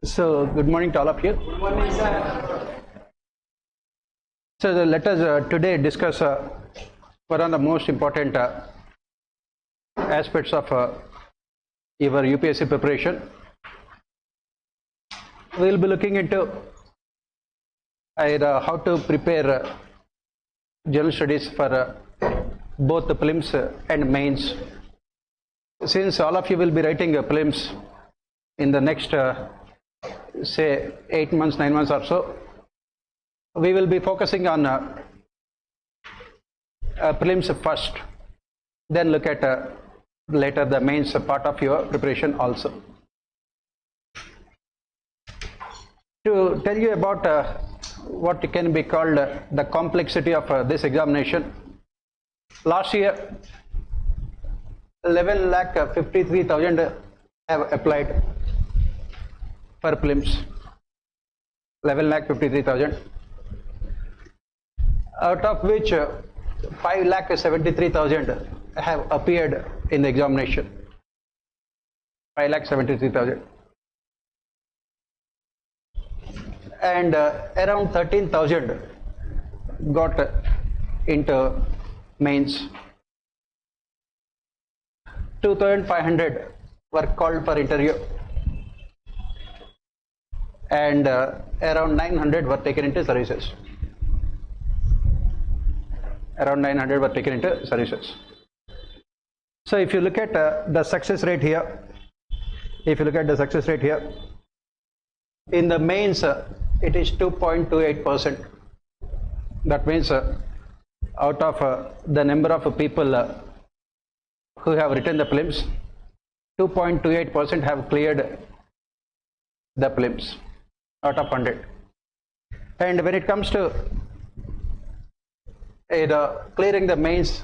So, good morning to all of you. Good morning, sir. So, let us today discuss one of the most important aspects of your UPSC preparation. We will be looking into how to prepare general studies for both the prelims and mains. Since all of you will be writing prelims in the next say 8 months, 9 months or so, we will be focusing on prelims first, then look at later the mains part of your preparation also. To tell you about what can be called the complexity of this examination, last year 11,53,000 have applied for prelims. 11,53,000, out of which 5,73,000 have appeared in the examination. 5,73,000, and around 13,000 got into mains. 2,500 were called for interview, and around 900 were taken into services. Around 900 were taken into services. So if you look at the success rate here, in the mains it is 2.28%. That means out of the number of people who have written the prelims, 2.28% have cleared the prelims out of 100. And when it comes to clearing the mains,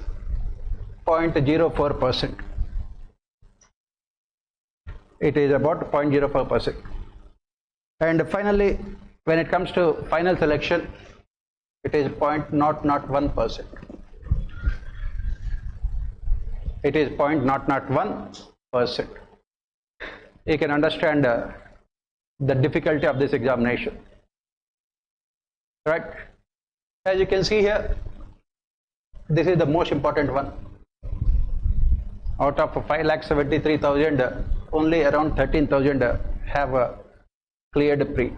0.04%. It is about 0.04%. And finally, when it comes to final selection, it is 0.001%. It is 0.001%. You can understand the difficulty of this examination, right? As you can see here, this is the most important one. Out of 5,73,000, only around 13,000 have cleared pre.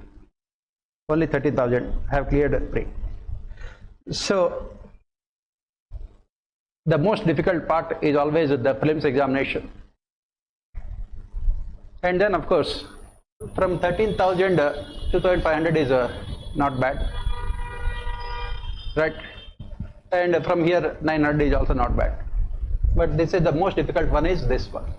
Only 13,000 have cleared pre. So the most difficult part is always the prelims examination. And then of course, from 13,000, 2,500 is not bad, right? And from here 900 is also not bad. But this is the most difficult one, is this one.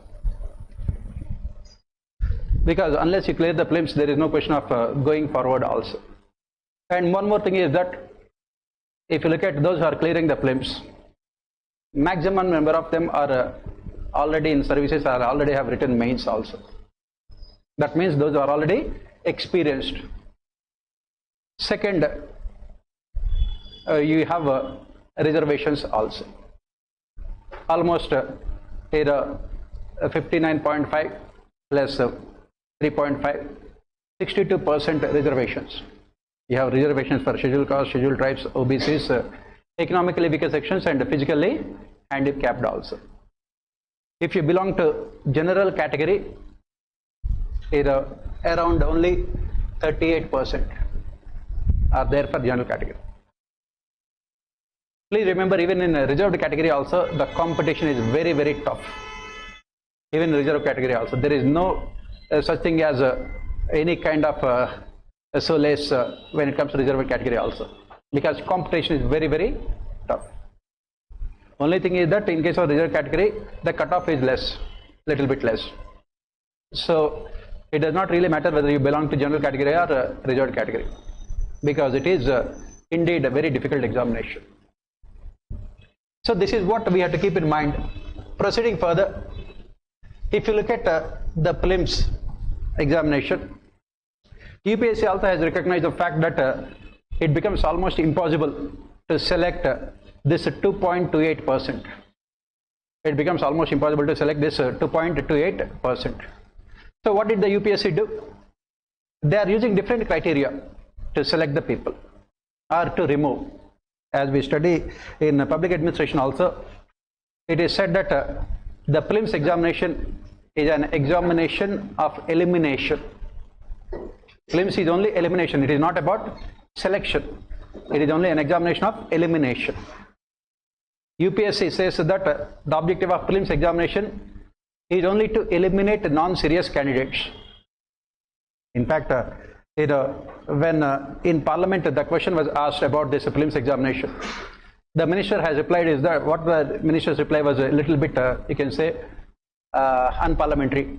Because unless you clear the prelims, there is no question of going forward also. And one more thing is that if you look at those who are clearing the prelims, maximum number of them are already in services or already have written mains also. That means those are already experienced. Second, you have reservations also. Almost 59.5 plus 3.5, 62% reservations. You have reservations for scheduled castes, scheduled tribes, OBCs, economically weaker sections, and physically handicapped also. If you belong to general category, around only 38% are there for general category. Please remember, even in a reserved category also, the competition is very, very tough. Even in reserved category also, there is no such thing as any kind of solace when it comes to reserved category also, because competition is very, very tough. Only thing is that in case of reserved category, the cutoff is less, little bit less. So it does not really matter whether you belong to general category or reserved category, because it is indeed a very difficult examination. So this is what we have to keep in mind. Proceeding further, if you look at the prelims examination, UPSC also has recognized the fact that it becomes almost impossible to select this 2.28%. It becomes almost impossible to select this 2.28%. So what did the UPSC do? They are using different criteria to select the people or to remove. As we study in public administration also, it is said that the prelims examination is an examination of elimination. Prelims is only elimination. It is not about selection. It is only an examination of elimination. UPSC says that the objective of prelims examination is only to eliminate non-serious candidates. In fact, when in Parliament the question was asked about this prelims examination, the minister has replied is that what the minister's reply was a little bit, you can say, unparliamentary.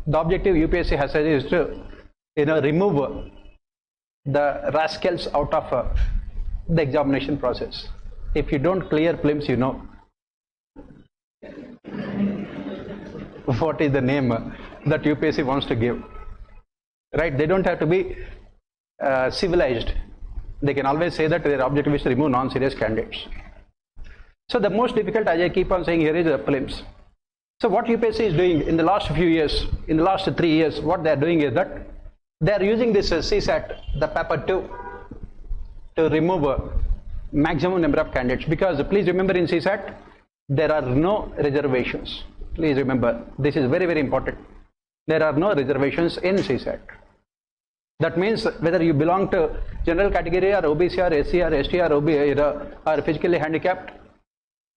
The objective UPSC has said is to, remove the rascals out of the examination process. If you don't clear prelims, you know what is the name that UPSC wants to give. Right? They don't have to be civilized. They can always say that their objective is to remove non-serious candidates. So the most difficult, as I keep on saying here, is the prelims. So what UPSC is doing in the last few years, in the last 3 years, what they are doing is that they are using this CSAT, the paper 2, to remove a maximum number of candidates. Because please remember, in CSAT, there are no reservations. Please remember, this is very, very important. There are no reservations in CSAT. That means whether you belong to general category or OBC or SC or ST or OB or physically handicapped,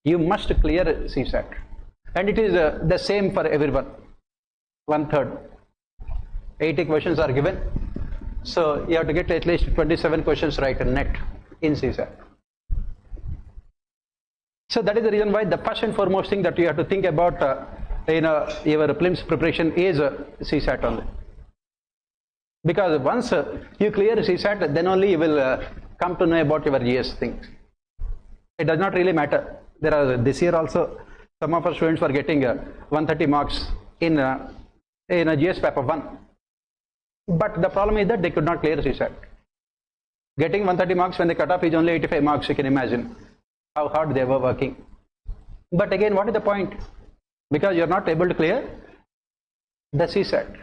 you must clear CSAT. And it is the same for everyone. 1/3. 80 questions are given. So you have to get at least 27 questions right in net in CSAT. So that is the reason why the first and foremost thing that you have to think about your prelims preparation is CSAT only. Because once you clear CSAT, then only you will come to know about your GS things. It does not really matter. There are this year also some of our students were getting 130 marks in a GS paper 1. But the problem is that they could not clear CSAT. Getting 130 marks when the cutoff is only 85 marks, you can imagine how hard they were working. But again, what is the point? Because you are not able to clear the CSAT.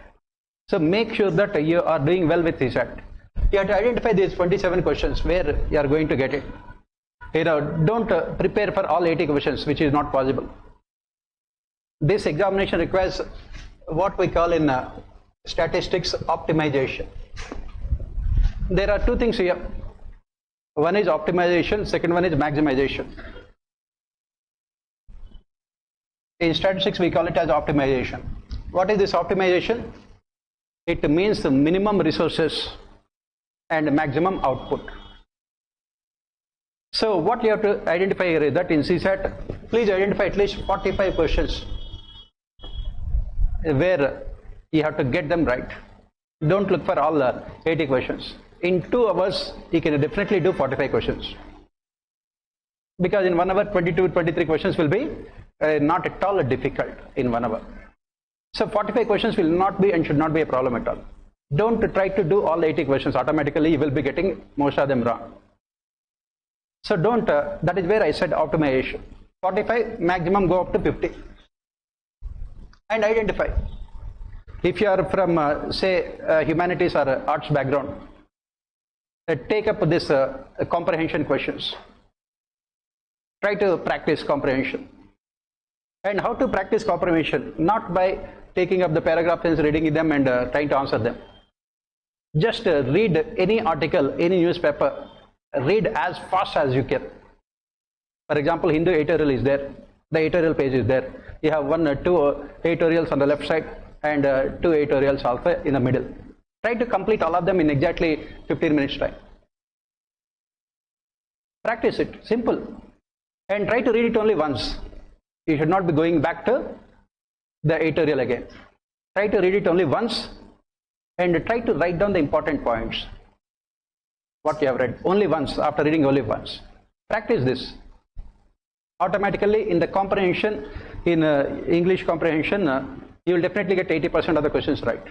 So make sure that you are doing well with CSAT. You have to identify these 27 questions where you are going to get it. Don't prepare for all 80 questions, which is not possible. This examination requires what we call in statistics optimization. There are two things here. One is optimization, second one is maximization. In statistics, we call it as optimization. What is this optimization? It means the minimum resources and maximum output. So what you have to identify here is that in CSAT, please identify at least 45 questions where you have to get them right. Don't look for all 80 questions. In 2 hours, you can definitely do 45 questions. Because in 1 hour, 22, 23 questions will be not at all difficult in 1 hour. So 45 questions will not be and should not be a problem at all. Don't try to do all 80 questions. Automatically, you will be getting most of them wrong. So don't, that is where I said optimization. 45, maximum go up to 50. And identify. If you are from, say, humanities or arts background, take up this comprehension questions. Try to practice comprehension. And how to practice comprehension? Not by taking up the paragraphs and reading them and trying to answer them. Just read any article, any newspaper, read as fast as you can. For example, Hindu editorial is there. The editorial page is there. You have 2 editorials on the left side and 2 editorials also in the middle. Try to complete all of them in exactly 15 minutes time. Practice it, simple. And try to read it only once. You should not be going back to the editorial again. Try to read it only once and try to write down the important points. What you have read only once, after reading only once. Practice this. Automatically in the comprehension, in English comprehension, you will definitely get 80% of the questions right.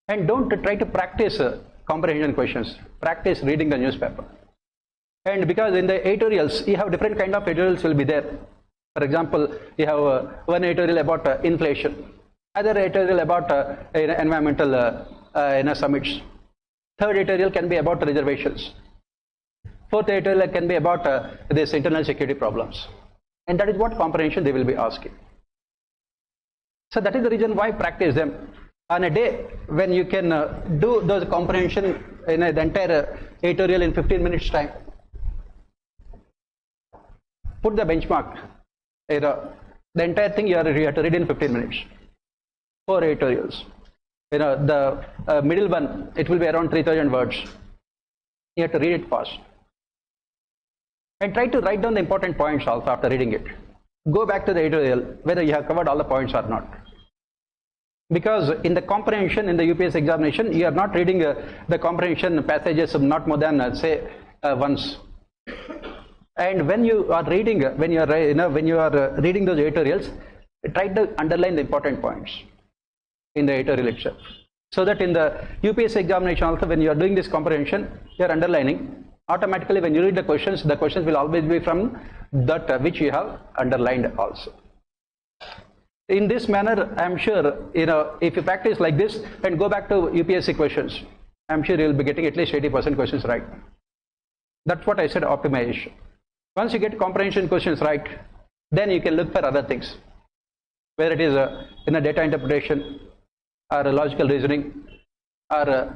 And don't try to practice comprehension questions. Practice reading the newspaper. And because in the editorials, you have different kind of editorials will be there. For example, you have one editorial about inflation. Other editorial about environmental summits. Third editorial can be about reservations. Fourth editorial can be about this internal security problems. And that is what comprehension they will be asking. So that is the reason why practice them. On a day when you can do those comprehension in the entire editorial in 15 minutes time. Put the benchmark. The entire thing you have to read in 15 minutes. 4 editorials. The middle one, it will be around 3,000 words. You have to read it fast. And try to write down the important points also after reading it. Go back to the editorial whether you have covered all the points or not. Because in the comprehension in the UPS examination, you are not reading the comprehension passages not more than say once. And when you are reading, when you are reading those editorials, try to underline the important points in the editorial itself, so that in the UPS examination also, when you are doing this comprehension, you are underlining. Automatically, when you read the questions will always be from that which you have underlined also. In this manner, I am sure if you practice like this and go back to UPSC questions, I am sure you will be getting at least 80% questions right. That's what I said, optimization. Once you get comprehension questions right, then you can look for other things, whether it is in a data interpretation or a logical reasoning or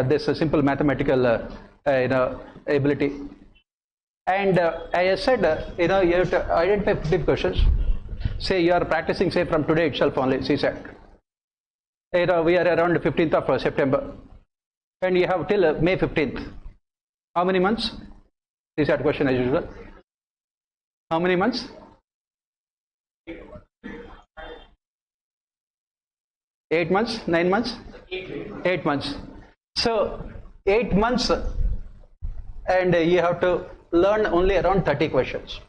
this simple mathematical ability. And I said, you have to identify 50 questions. Say you are practicing, say from today itself only, CSAT. We are around 15th of September, and you have till May 15th. How many months? CSAT question as usual. How many months? 8 months? 9 months? 8 months. So 8 months, and you have to learn only around 30 questions.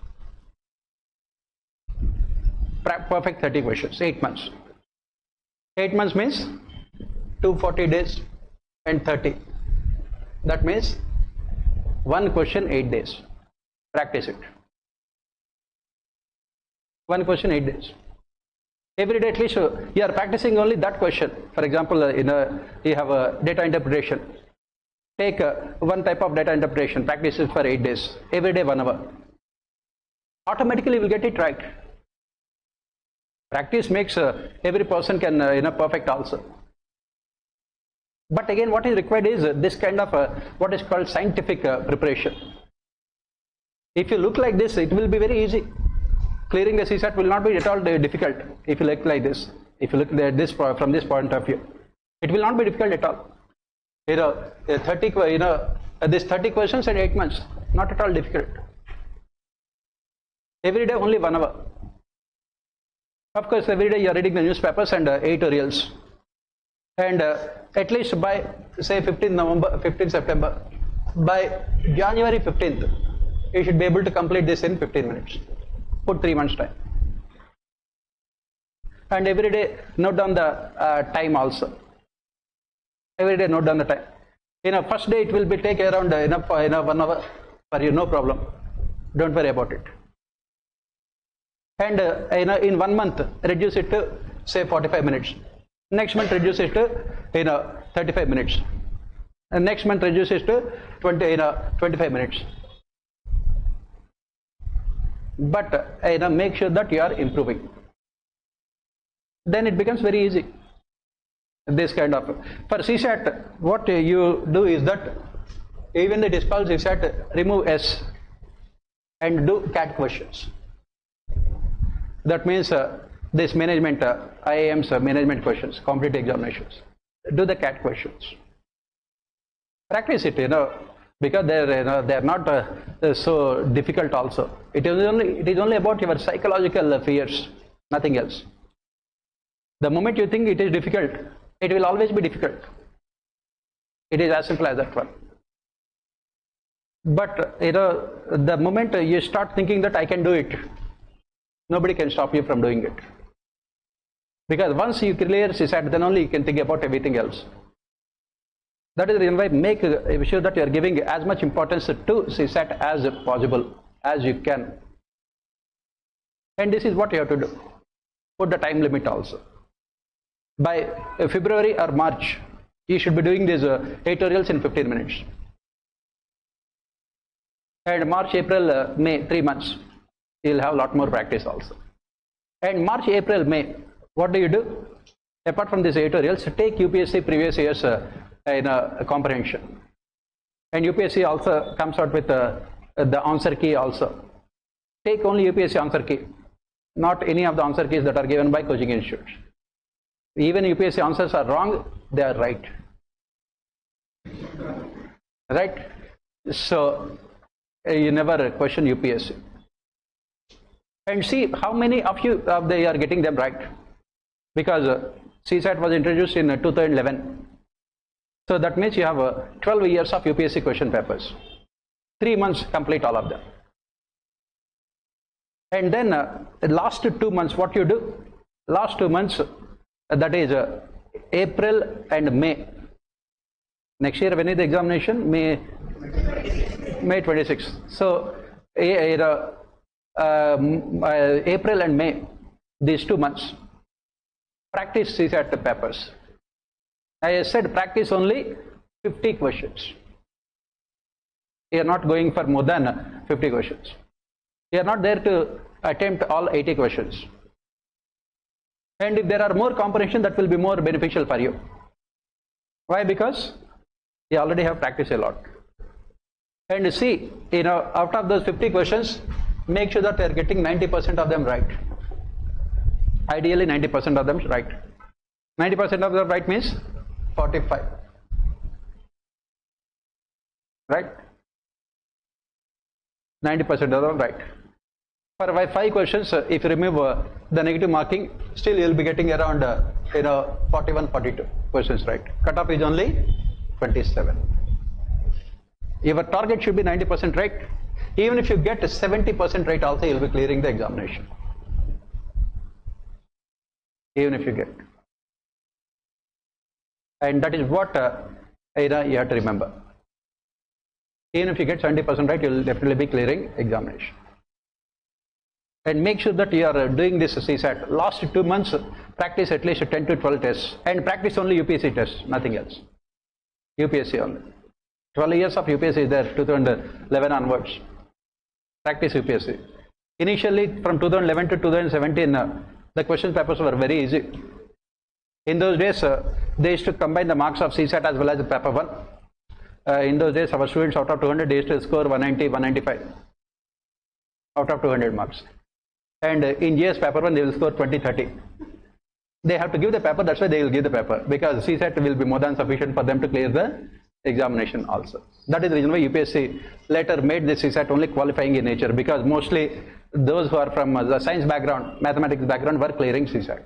Perfect 30 questions, 8 months. 8 months means 240 days and 30. That means 1 question 8 days. Practice it. 1 question 8 days. Every day at least you are practicing only that question. For example, you have a data interpretation. Take one type of data interpretation, practice it for 8 days. Every day 1 hour. Automatically you will get it right. Practice makes every person can perfect also. But again, what is required is this kind of what is called scientific preparation. If you look like this, it will be very easy. Clearing the CSAT will not be at all difficult. If you look like this, if you look at this from this point of view, it will not be difficult at all. This 30 questions in 8 months, not at all difficult. Every day only 1 hour. Of course, every day you are reading the newspapers and editorials, and at least by say 15 September, by January 15th, you should be able to complete this in 15 minutes. Put 3 months time, and every day note down the time also. Every day note down the time. First day it will be take around 1 hour for you, no problem. Don't worry about it. And in 1 month reduce it to say 45 minutes. Next month reduce it to 35 minutes. And next month reduce it to 25 minutes. But make sure that you are improving. Then it becomes very easy. This kind of, for CSAT, what you do is that even it is called CSAT, remove S and do CAT questions. That means this management, IIM's management questions, competitive examinations. Do the CAT questions. Practice it, because they're not so difficult also. It is only about your psychological fears, nothing else. The moment you think it is difficult, it will always be difficult. It is as simple as that one. But the moment you start thinking that I can do it, nobody can stop you from doing it. Because once you clear CSAT, then only you can think about everything else. That is the reason why make sure that you are giving as much importance to CSAT as possible, as you can. And this is what you have to do. put the time limit also. By February or March, you should be doing these tutorials in 15 minutes. And March, April, May, 3 months, you will have a lot more practice also. And March, April, May, what do you do? Apart from these tutorials, take UPSC previous years in comprehension. And UPSC also comes out with the answer key also. Take only UPSC answer key, not any of the answer keys that are given by coaching institutes. Even UPSC answers are wrong, they are right. Right? So you never question UPSC. And see how many of you they are getting them right. Because CSAT was introduced in 2011. So that means you have 12 years of UPSC question papers. 3 months complete all of them. And then the last 2 months, what you do? Last 2 months, that is April and May. Next year, when is the examination? May 26th. So April and May, these 2 months, practice CSAT papers. I said practice only 50 questions. You are not going for more than 50 questions. You are not there to attempt all 80 questions. And if there are more comprehension, that will be more beneficial for you. Why? Because you already have practiced a lot. And see, out of those 50 questions, make sure that you are getting 90% of them right. Ideally 90% of them right. 90% of them right means 45. Right? 90% of them right. For 5 questions, if you remove the negative marking, still you will be getting around 41, 42 questions right. Cutoff is only 27. Your target should be 90% right. Even if you get 70% right also, you will be clearing the examination. Even if you get. And that is what you have to remember. Even if you get 70% right, you will definitely be clearing examination. And make sure that you are doing this CSAT. Last 2 months, practice at least 10 to 12 tests. And practice only UPSC tests, nothing else. UPSC only. 12 years of UPSC is there, 2011 onwards. Practice UPSC. Initially, from 2011 to 2017, the question papers were very easy. In those days, they used to combine the marks of CSAT as well as the paper 1. In those days, our students out of 200, they used to score 190, 195 out of 200 marks. And in GS paper 1, they will score 20, 30. They have to give the paper, that's why they will give the paper, because CSAT will be more than sufficient for them to clear the examination also. That is the reason why UPSC later made this CSAT only qualifying in nature, because mostly those who are from the science background, mathematics background were clearing CSAT.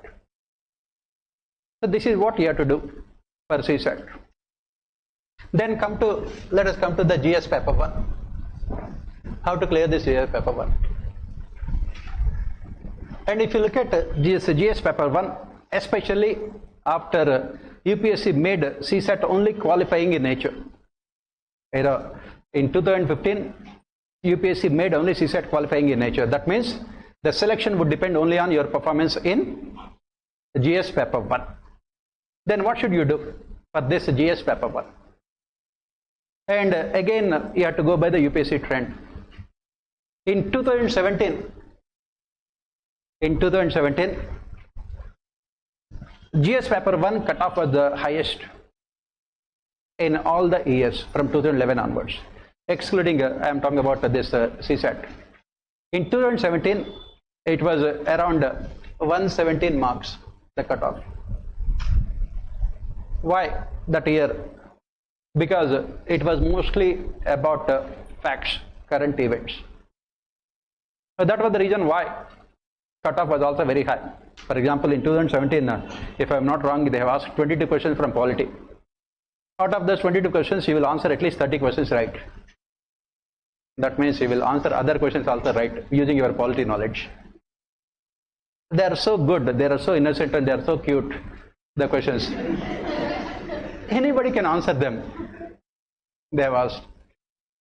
So this is what you have to do for CSAT. Then let us come to the GS paper 1. How to clear this GS paper 1. And if you look at GS paper 1, especially after UPSC made CSAT only qualifying in nature. In 2015, UPSC made only CSAT qualifying in nature. That means the selection would depend only on your performance in GS paper 1. Then what should you do for this GS paper 1? And again, you have to go by the UPSC trend. In 2017, GS paper 1 cutoff was the highest in all the years from 2011 onwards, excluding I am talking about this CSAT. In 2017, it was around 117 marks, the cutoff. Why that year? Because it was mostly about facts, current events. So that was the reason why cutoff was also very high. For example, in 2017, if I am not wrong, they have asked 22 questions from Polity. Out of those 22 questions, you will answer at least 30 questions right. That means you will answer other questions also right using your Polity knowledge. They are so good, they are so innocent, and they are so cute, the questions. Anybody can answer them, they have asked.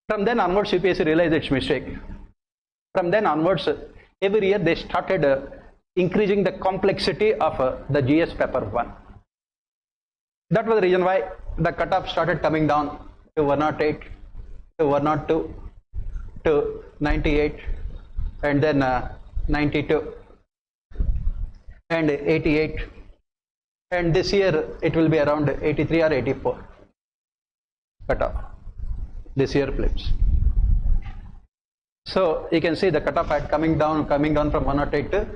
From then onwards, UPSC realized its mistake. From then onwards, every year they started increasing the complexity of the GS paper 1. That was the reason why the cutoff started coming down to 108, to 102, to 98, and then 92, and 88, and this year it will be around 83 or 84 cutoff, this year flips. So you can see the cutoff had coming down from 108 to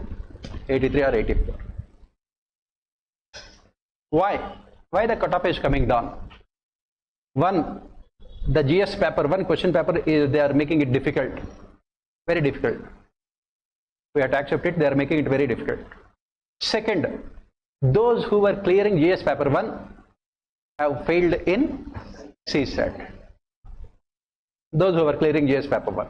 83 or 84. Why? Why the cutoff is coming down? One, the GS paper 1 question paper is, they are making it difficult, very difficult. We have to accept it, they are making it very difficult. Second, those who were clearing GS paper 1 have failed in CSAT. Those who were clearing GS paper 1.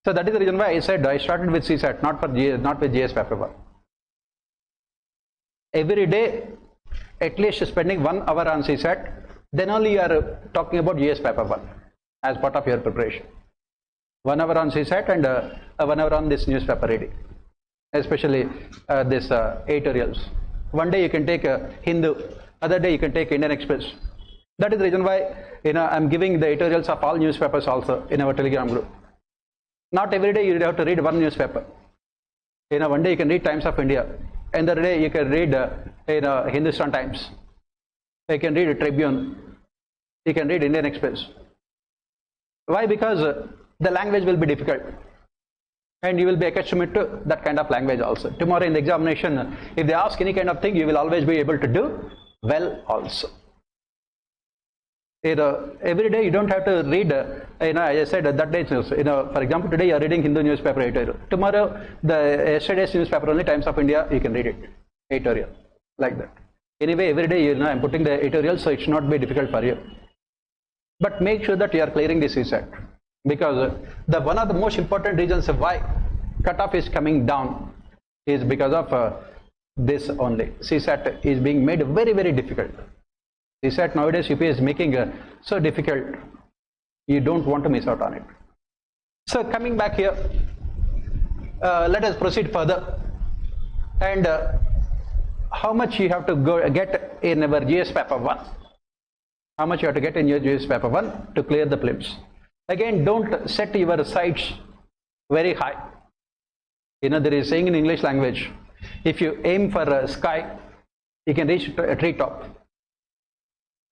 So that is the reason why I said I started with CSAT, not with GS paper 1. Every day, at least spending 1 hour on CSAT, then only you are talking about GS paper 1 as part of your preparation. 1 hour on CSAT and 1 hour on this newspaper reading, especially this editorials. One day you can take Hindu, other day you can take Indian Express. That is the reason why I'm giving the editorials of all newspapers also in our Telegram group. Not every day you have to read one newspaper. One day you can read Times of India, another day you can read Hindustan Times, you can read Tribune, you can read Indian Express. Why? Because the language will be difficult and you will be accustomed to that kind of language also. Tomorrow in the examination, if they ask any kind of thing, you will always be able to do well also. Every day you don't have to read, as I said that day, for example, today you are reading Hindu newspaper editorial. Tomorrow, yesterday's newspaper only, Times of India, you can read it, editorial, like that. Anyway, every day, I'm putting the editorial, so it should not be difficult for you. But make sure that you are clearing the CSAT, because one of the most important reasons why cutoff is coming down is because of this only. CSAT is being made very, very difficult. CSAT nowadays UP is making so difficult, you don't want to miss out on it. So coming back here, let us proceed further. And how much you have to get in our GS paper 1? How much you have to get in your GS paper 1 to clear the prelims? Again, don't set your sights very high. There is saying in English language, if you aim for a sky, you can reach a treetop.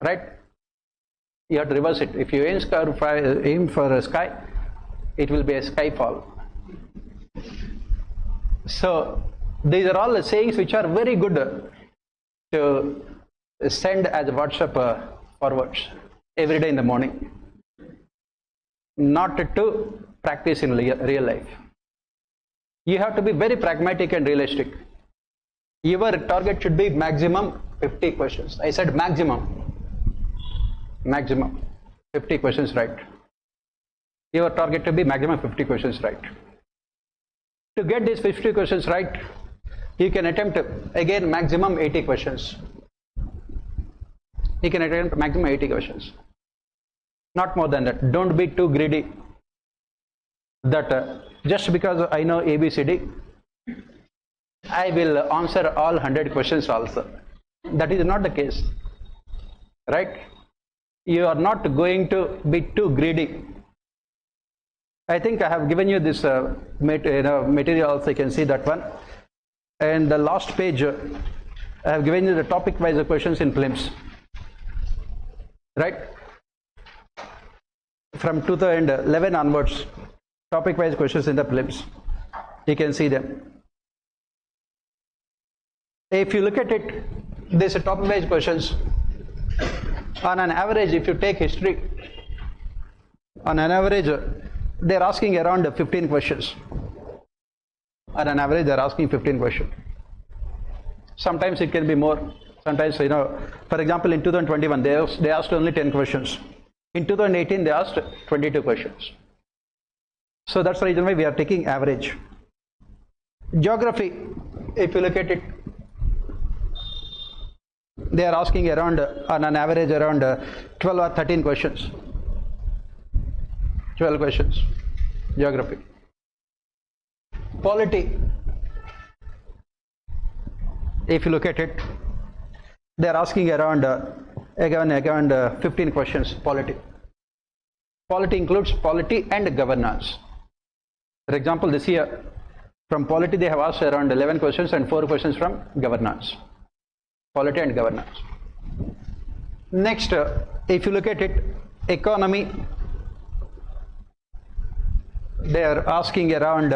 Right? You have to reverse it. If you aim for a sky, it will be a skyfall. So these are all the sayings which are very good to send as WhatsApp forwards every day in the morning, not to practice in real life. You have to be very pragmatic and realistic. Your target should be maximum 50 questions. I said maximum 50 questions right. Your target to be maximum 50 questions right. To get these 50 questions right, you can attempt again maximum 80 questions. You can attempt maximum 80 questions. Not more than that. Don't be too greedy that just because I know ABCD, I will answer all 100 questions also. That is not the case. Right? You are not going to be too greedy. I think I have given you this material also, you can see that one. And the last page, I have given you the topic wise questions in prelims. Right? From 2011 onwards, topic wise questions in the prelims. You can see them. If you look at it, these are topic wise questions. On an average, if you take history, on an average, they are asking around 15 questions. On an average, they are asking 15 questions. Sometimes it can be more. Sometimes, for example, in 2021, they asked only 10 questions. In 2018, they asked 22 questions. So that's the reason why we are taking average. Geography, if you look at it, they are asking around, on an average, around 12 or 13 questions. 12 questions, geography. Polity, if you look at it, they are asking around again 15 questions. Polity. Polity includes polity and governance. For example, this year from polity they have asked around 11 questions and 4 questions from governance. Polity and governance. Next, if you look at it, economy, they are asking around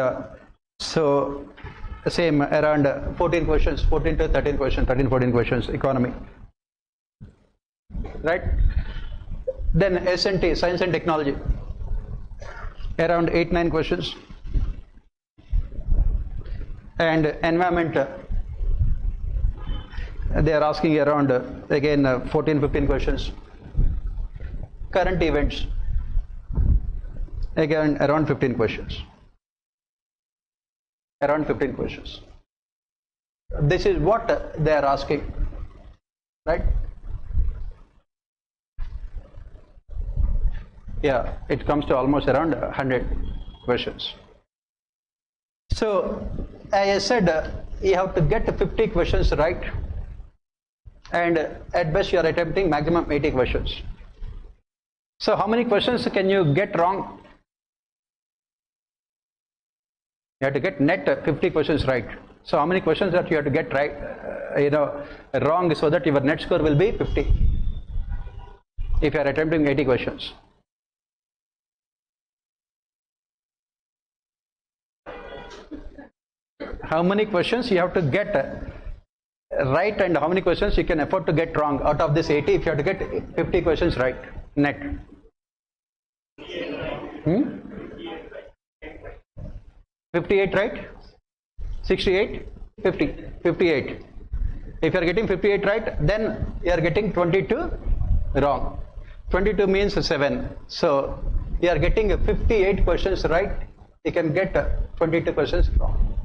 same around 14 questions, 14 to 13 questions, 13 14 questions, economy, right? Then S&T, science and technology, around 8 9 questions, and environment, they are asking around again 14 15 questions. Current events, again around 15 questions. Around 15 questions. This is what they are asking, right? Yeah, it comes to almost around 100 questions. So as I said, you have to get 50 questions right, and at best you are attempting maximum 80 questions. So how many questions can you get wrong? You have to get net 50 questions right. So how many questions that you have to get right, wrong, so that your net score will be 50 if you are attempting 80 questions. How many questions you have to get right, and how many questions you can afford to get wrong out of this 80 if you have to get 50 questions right net? 58 right? 68? 50? 58. If you are getting 58 right, then you are getting 22 wrong. 22 means 7. So you are getting 58 questions right, you can get 22 questions wrong.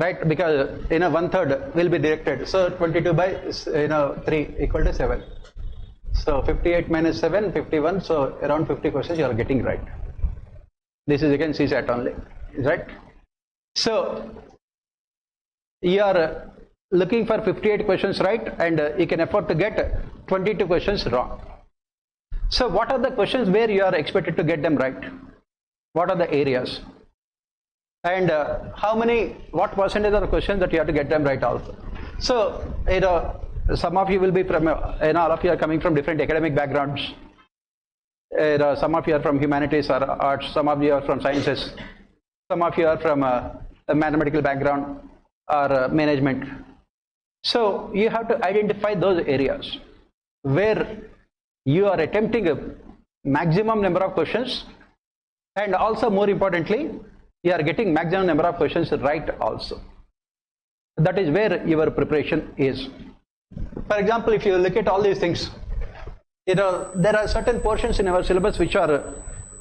Right, because 1/3 will be directed. So 22 by 3 equal to 7. So 58 minus 7, 51. So around 50 questions you are getting right. This is again CSAT only, right? So you are looking for 58 questions right, and you can afford to get 22 questions wrong. So what are the questions where you are expected to get them right? What are the areas? And what percentage of the questions that you have to get them right also? So some of you will be from all of you are coming from different academic backgrounds. Some of you are from humanities or arts, some of you are from sciences, some of you are from a mathematical background or management. So you have to identify those areas where you are attempting a maximum number of questions, and also more importantly, you are getting maximum number of questions right also. That is where your preparation is. For example, if you look at all these things, there are certain portions in our syllabus which are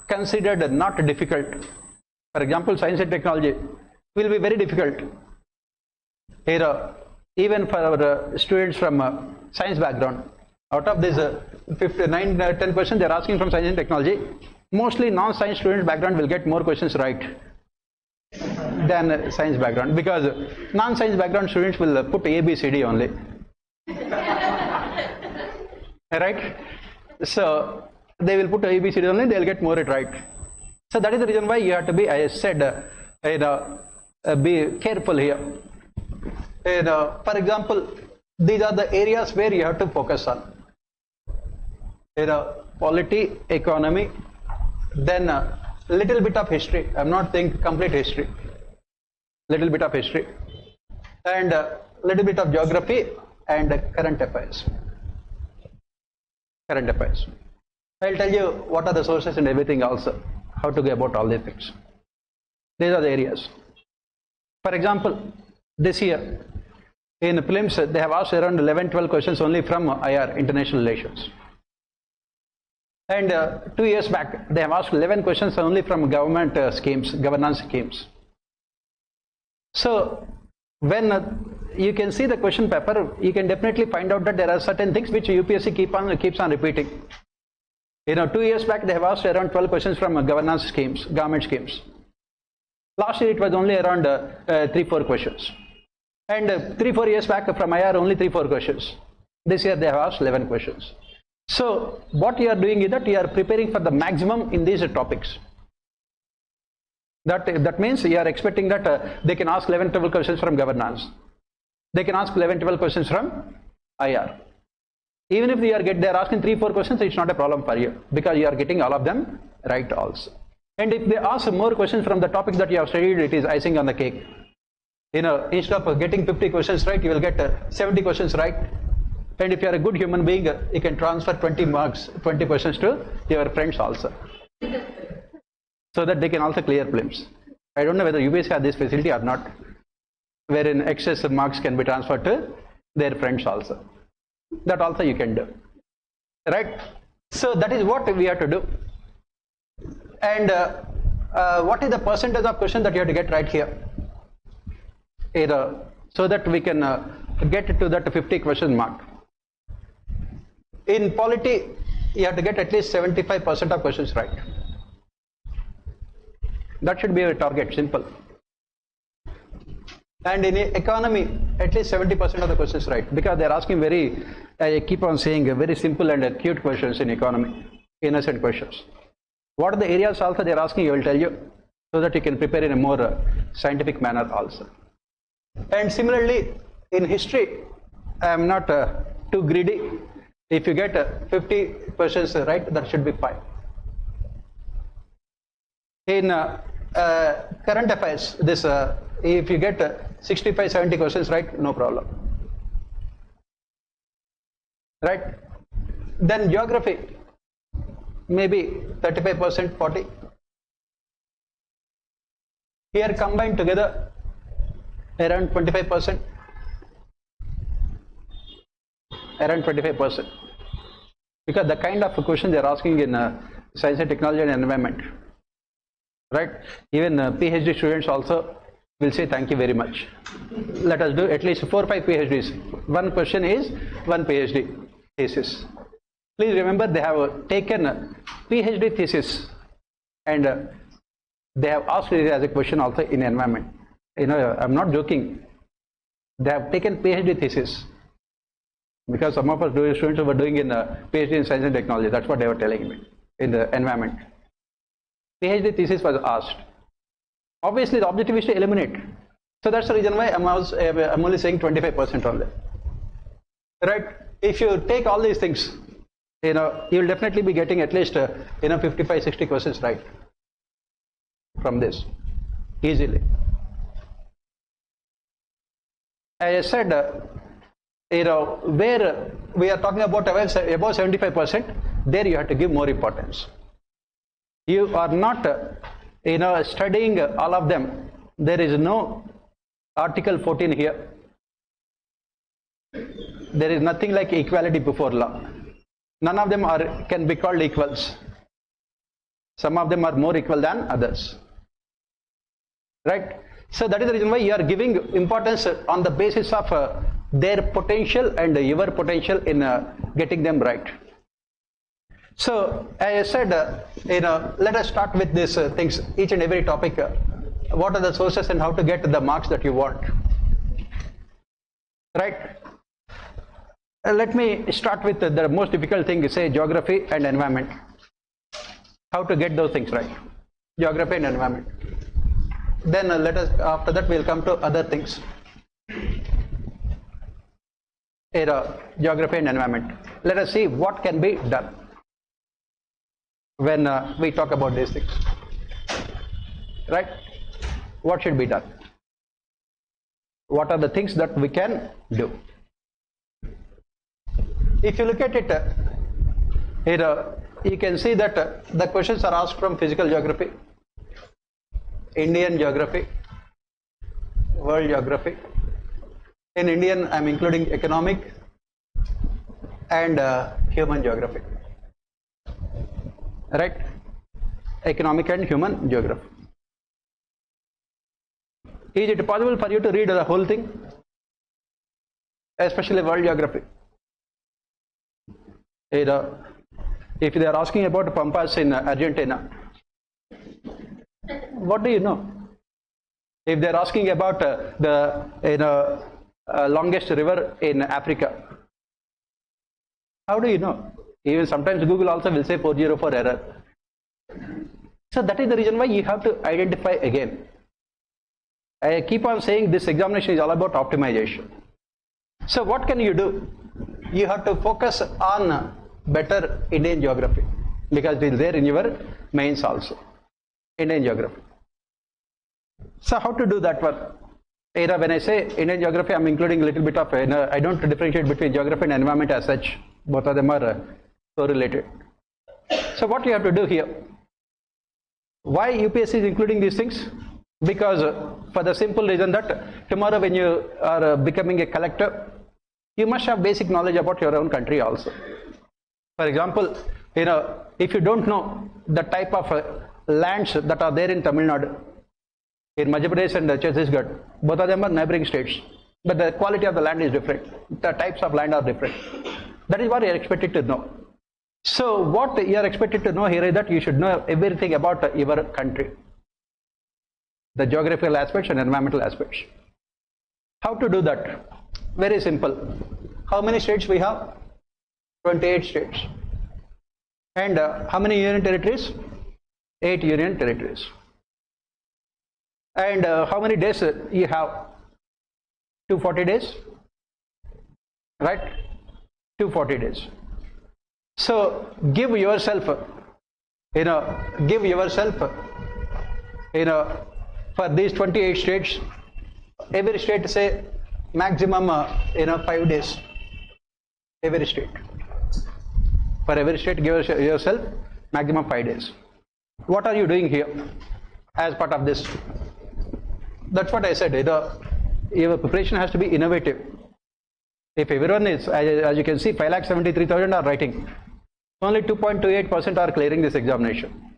considered not difficult. For example, science and technology will be very difficult. Even for our students from science background, out of this 10 questions they are asking from science and technology, mostly non-science students background will get more questions right than science background, because non-science background students will put A, B, C, D only. Right? So they will put A, B, C, D only, they will get more it right. So that is the reason why you have to be, I said, be careful here. For example, these are the areas where you have to focus on. Polity, economy, then little bit of history. I'm not saying complete history. Little bit of history, and little bit of geography and current affairs. Current affairs. I'll tell you what are the sources and everything also, how to go about all these things. These are the areas. For example, this year in prelims they have asked around 11-12 questions only from IR, international relations. And 2 years back they have asked 11 questions only from government schemes, governance schemes. So when you can see the question paper, you can definitely find out that there are certain things which UPSC keeps on repeating. 2 years back they have asked around 12 questions from governance schemes, government schemes. Last year it was only around 3-4 questions. And 3-4 years back from IR only 3-4 questions. This year they have asked 11 questions. So what you are doing is that you are preparing for the maximum in these topics. That means you are expecting that they can ask 11-12 questions from governance. They can ask 11-12 questions from IR. Even if they are asking 3-4 questions, it's not a problem for you because you are getting all of them right also. And if they ask more questions from the topics that you have studied, it is icing on the cake. Instead of getting 50 questions right, you will get 70 questions right. And if you are a good human being, you can transfer 20 marks, 20 questions to your friends also, so that they can also clear prelims. I don't know whether UPSC has this facility or not, wherein excess marks can be transferred to their friends also. That also you can do, right? So that is what we have to do. And what is the percentage of questions that you have to get right here? So that we can get to that 50 question mark. In polity, you have to get at least 75% of questions right. That should be a target, simple. And in economy, at least 70% of the questions right, because they are asking very, I keep on saying, very simple and cute questions in economy, innocent questions. What are the areas also they are asking, I will tell you, so that you can prepare in a more scientific manner also. And similarly, in history, I am not too greedy. If you get 50 questions right, that should be fine. In current affairs, this if you get 65-70 questions right, no problem. Right? Then geography, maybe 35%, 40. Here combined together, around 25%. Around 25%. Because the kind of question they are asking in science and technology and environment. Right? Even PhD students also will say thank you very much. Let us do at least 4 or 5 PhDs. One question is one PhD thesis. Please remember, they have taken PhD thesis and they have asked it as a question also in environment. I'm not joking. They have taken PhD thesis because some of us students were doing in PhD in science and technology. That's what they were telling me in the environment. PhD thesis was asked. Obviously, the objective is to eliminate. So that's the reason why I'm only saying 25% only. Right? If you take all these things, you will definitely be getting at least 55-60 questions right from this easily. As I said, where we are talking about above 75%, there you have to give more importance. You are not studying all of them. There is no Article 14 here. There is nothing like equality before law. None of them can be called equals. Some of them are more equal than others. Right? So that is the reason why you are giving importance on the basis of their potential and your potential in getting them right. So as I said, let us start with these things, each and every topic. What are the sources and how to get the marks that you want? Right? Let me start with the most difficult thing, say geography and environment. How to get those things right? Geography and environment. Then let us, after that, we'll come to other things. Geography and environment. Let us see what can be done when we talk about these things. Right? What should be done? What are the things that we can do? If you look at it, you can see that the questions are asked from physical geography, Indian geography, world geography. In Indian, I am including economic and human geography. Right? Economic and human geography. Is it possible for you to read the whole thing? Especially world geography. If they are asking about pampas in Argentina, what do you know? If they are asking about the longest river in Africa? How do you know? Even sometimes Google also will say 404 error. So that is the reason why you have to identify again. I keep on saying this examination is all about optimization. So what can you do? You have to focus on better Indian geography, because it is there in your mains also. Indian geography. So how to do that one? When I say Indian geography, I am including a little bit of, I don't differentiate between geography and environment as such. Both of them are correlated. So what you have to do here? Why UPSC is including these things? Because for the simple reason that tomorrow when you are becoming a collector, you must have basic knowledge about your own country also. For example, if you don't know the type of lands that are there in Tamil Nadu, in Madhya Pradesh and Chhattisgarh, both of them are neighboring states, but the quality of the land is different. The types of land are different. That is what you are expected to know. So what you are expected to know here is that you should know everything about your country, the geographical aspects and environmental aspects. How to do that? Very simple. How many states we have? 28 states. And how many union territories? 8 union territories. And how many days you have? 240 days, right? 240 days. So give yourself, for these 28 states, every state say maximum 5 days. Every state. For every state, give yourself maximum 5 days. What are you doing here as part of this? That's what I said. Your preparation has to be innovative. If everyone is, as you can see, 5,73,000 are writing. Only 2.28% are clearing this examination.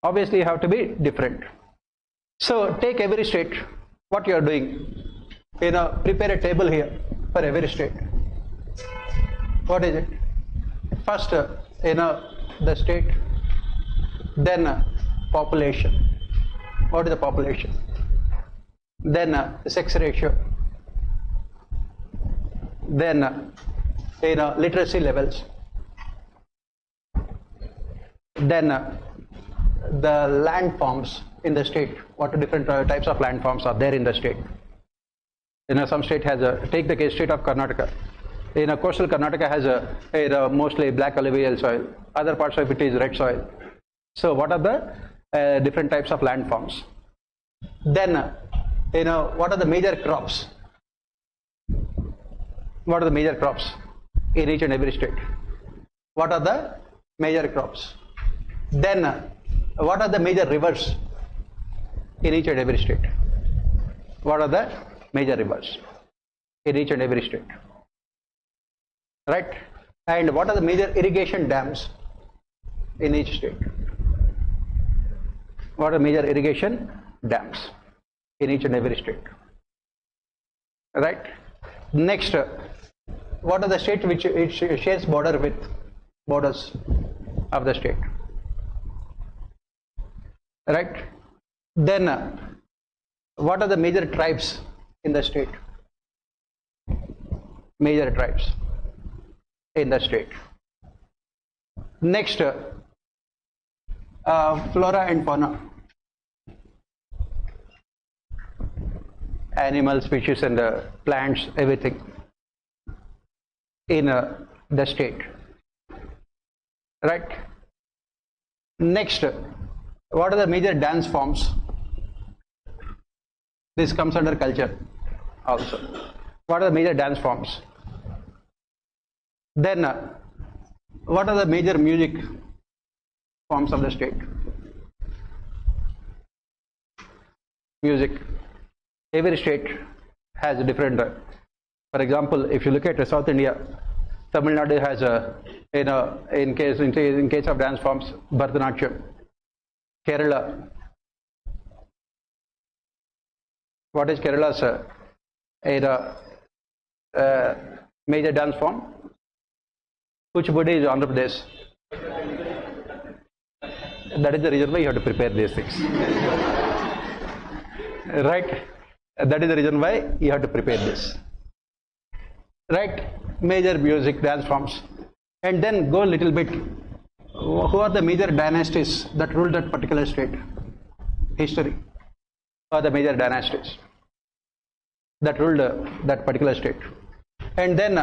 Obviously, you have to be different. So take every state. What you are doing? Prepare a table here for every state. What is it? First, the state. Then population. What is the population? Then sex ratio. Then literacy levels. Then the land forms in the state. What different types of land forms are there in the state? Some state has take the case state of Karnataka. Coastal Karnataka has a mostly black alluvial soil. Other parts of it is red soil. So what are the different types of land forms? Then what are the major crops? What are the major crops in each and every state? What are the major crops? Then what are the major rivers in each and every state? What are the major rivers in each and every state? Right? And what are the major irrigation dams in each state? What are major irrigation dams in each and every state? Right? Next, what are the states which it shares border with? Borders of the state. Right? Then what are the major tribes in the state? Major tribes in the state. Next, flora and fauna. Animal species and plants, everything in the state. Right? Next, what are the major dance forms? This comes under culture also. What are the major dance forms? Then what are the major music forms of the state? Music. Every state has a different. For example, if you look at South India, Tamil Nadu has in case of dance forms, Bharatanatyam. Kerala. What is Kerala's major dance form? Kuchipudi is Andhra Pradesh. That is the reason why you have to prepare these things. Right? That is the reason why you have to prepare this. Right? Major music, dance forms. And then go a little bit. Who are the major dynasties that ruled that particular state? History. Who are the major dynasties that ruled that particular state? And then,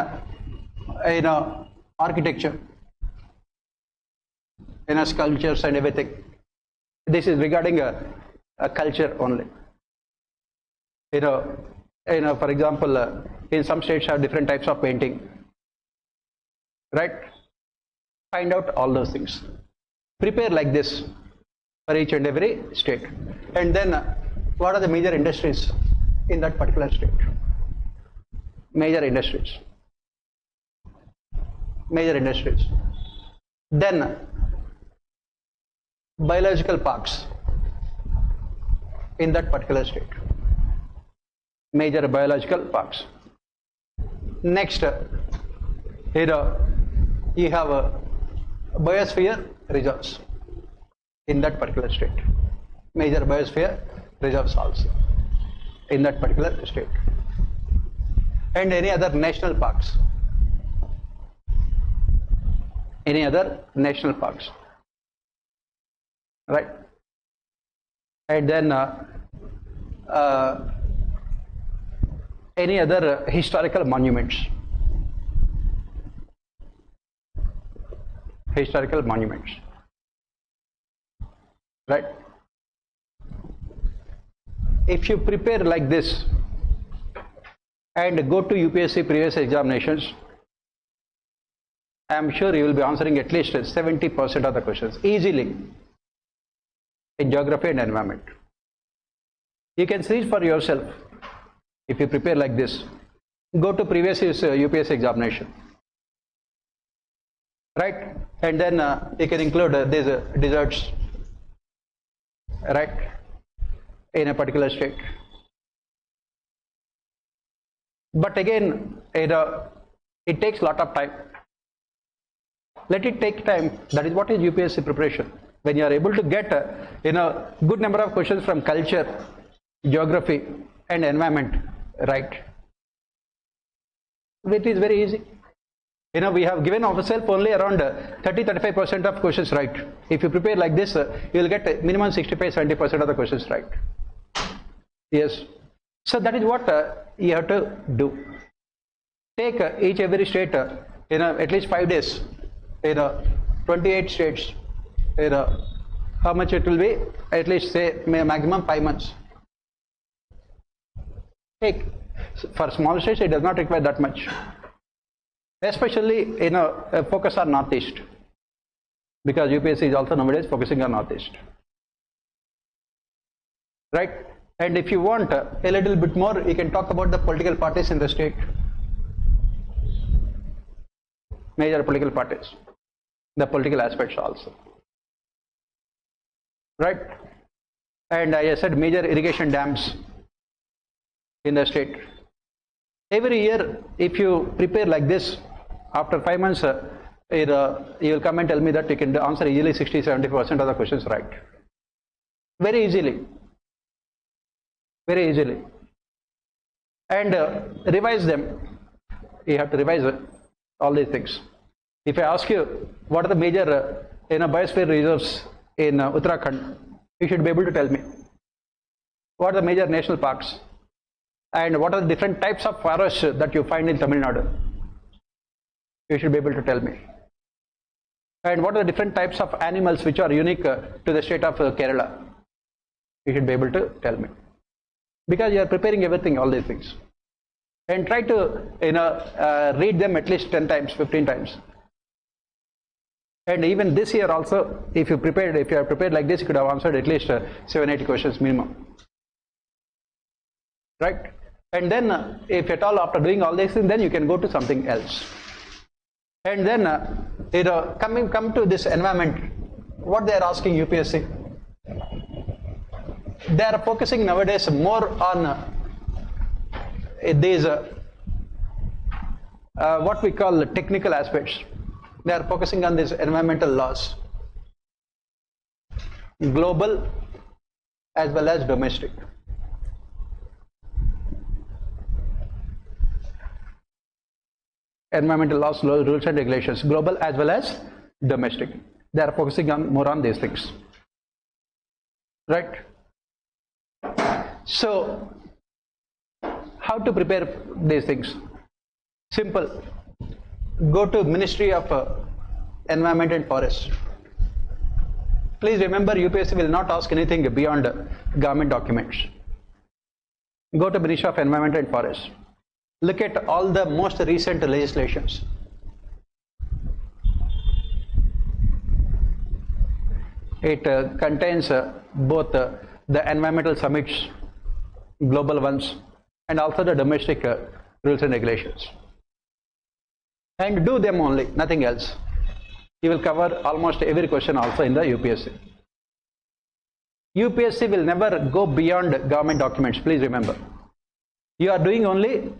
architecture, sculptures and everything. This is regarding a culture only. For example, in some states have different types of painting. Right? Find out all those things. Prepare like this for each and every state. And then what are the major industries in that particular state? Major industries. Major industries. Then biological parks in that particular state. Major biological parks. Next, you have biosphere reserves in that particular state. Major biosphere reserves also in that particular state. And any other national parks. Any other national parks. Right? And then any other historical monuments. Historical monuments. Right? If you prepare like this and go to UPSC previous examinations, I am sure you will be answering at least 70% of the questions easily in geography and environment. You can see for yourself if you prepare like this. Go to previous UPSC examination. Right? And then you can include these deserts, right, in a particular state. But again, it takes a lot of time. Let it take time. That is what is UPSC preparation. When you are able to get good number of questions from culture, geography and environment, right, it is very easy. We have given ourselves only around 30-35% of questions right. If you prepare like this, you will get minimum 65-70% of the questions right. Yes. So that is what you have to do. Take every state, at least 5 days, 28 states, how much it will be? At least say maximum 5 months. Take. For small states, it does not require that much. Especially, focus on Northeast, because UPSC is also nowadays focusing on Northeast. Right? And if you want a little bit more, you can talk about the political parties in the state. Major political parties. The political aspects also. Right? And I said major irrigation dams in the state. Every year, if you prepare like this, after 5 months, you will come and tell me that you can answer easily 60-70% of the questions right. Very easily. Very easily. And revise them. You have to revise all these things. If I ask you what are the major biosphere reserves in Uttarakhand, you should be able to tell me. What are the major national parks? And what are the different types of forests that you find in Tamil Nadu? You should be able to tell me. And what are the different types of animals which are unique to the state of Kerala? You should be able to tell me. Because you are preparing everything, all these things. And try to read them at least 10 times, 15 times. And even this year also, if you have prepared like this, you could have answered at least 7-8 questions minimum. Right? And then if at all after doing all these things, then you can go to something else. And then come to this environment, what they are asking UPSC. They are focusing nowadays more on these what we call technical aspects. They are focusing on these environmental laws, global as well as domestic. environmental laws, rules and regulations, global as well as domestic. They are focusing on more on these things, right? So how to prepare these things? Simple. Go to Ministry of Environment and Forest. Please remember, UPSC will not ask anything beyond government documents. Go to Ministry of Environment and Forest. Look at all the most recent legislations. It contains both the environmental summits, global ones, and also the domestic rules and regulations. And do them only, nothing else. You will cover almost every question also in the UPSC. UPSC will never go beyond government documents, please remember. You are doing only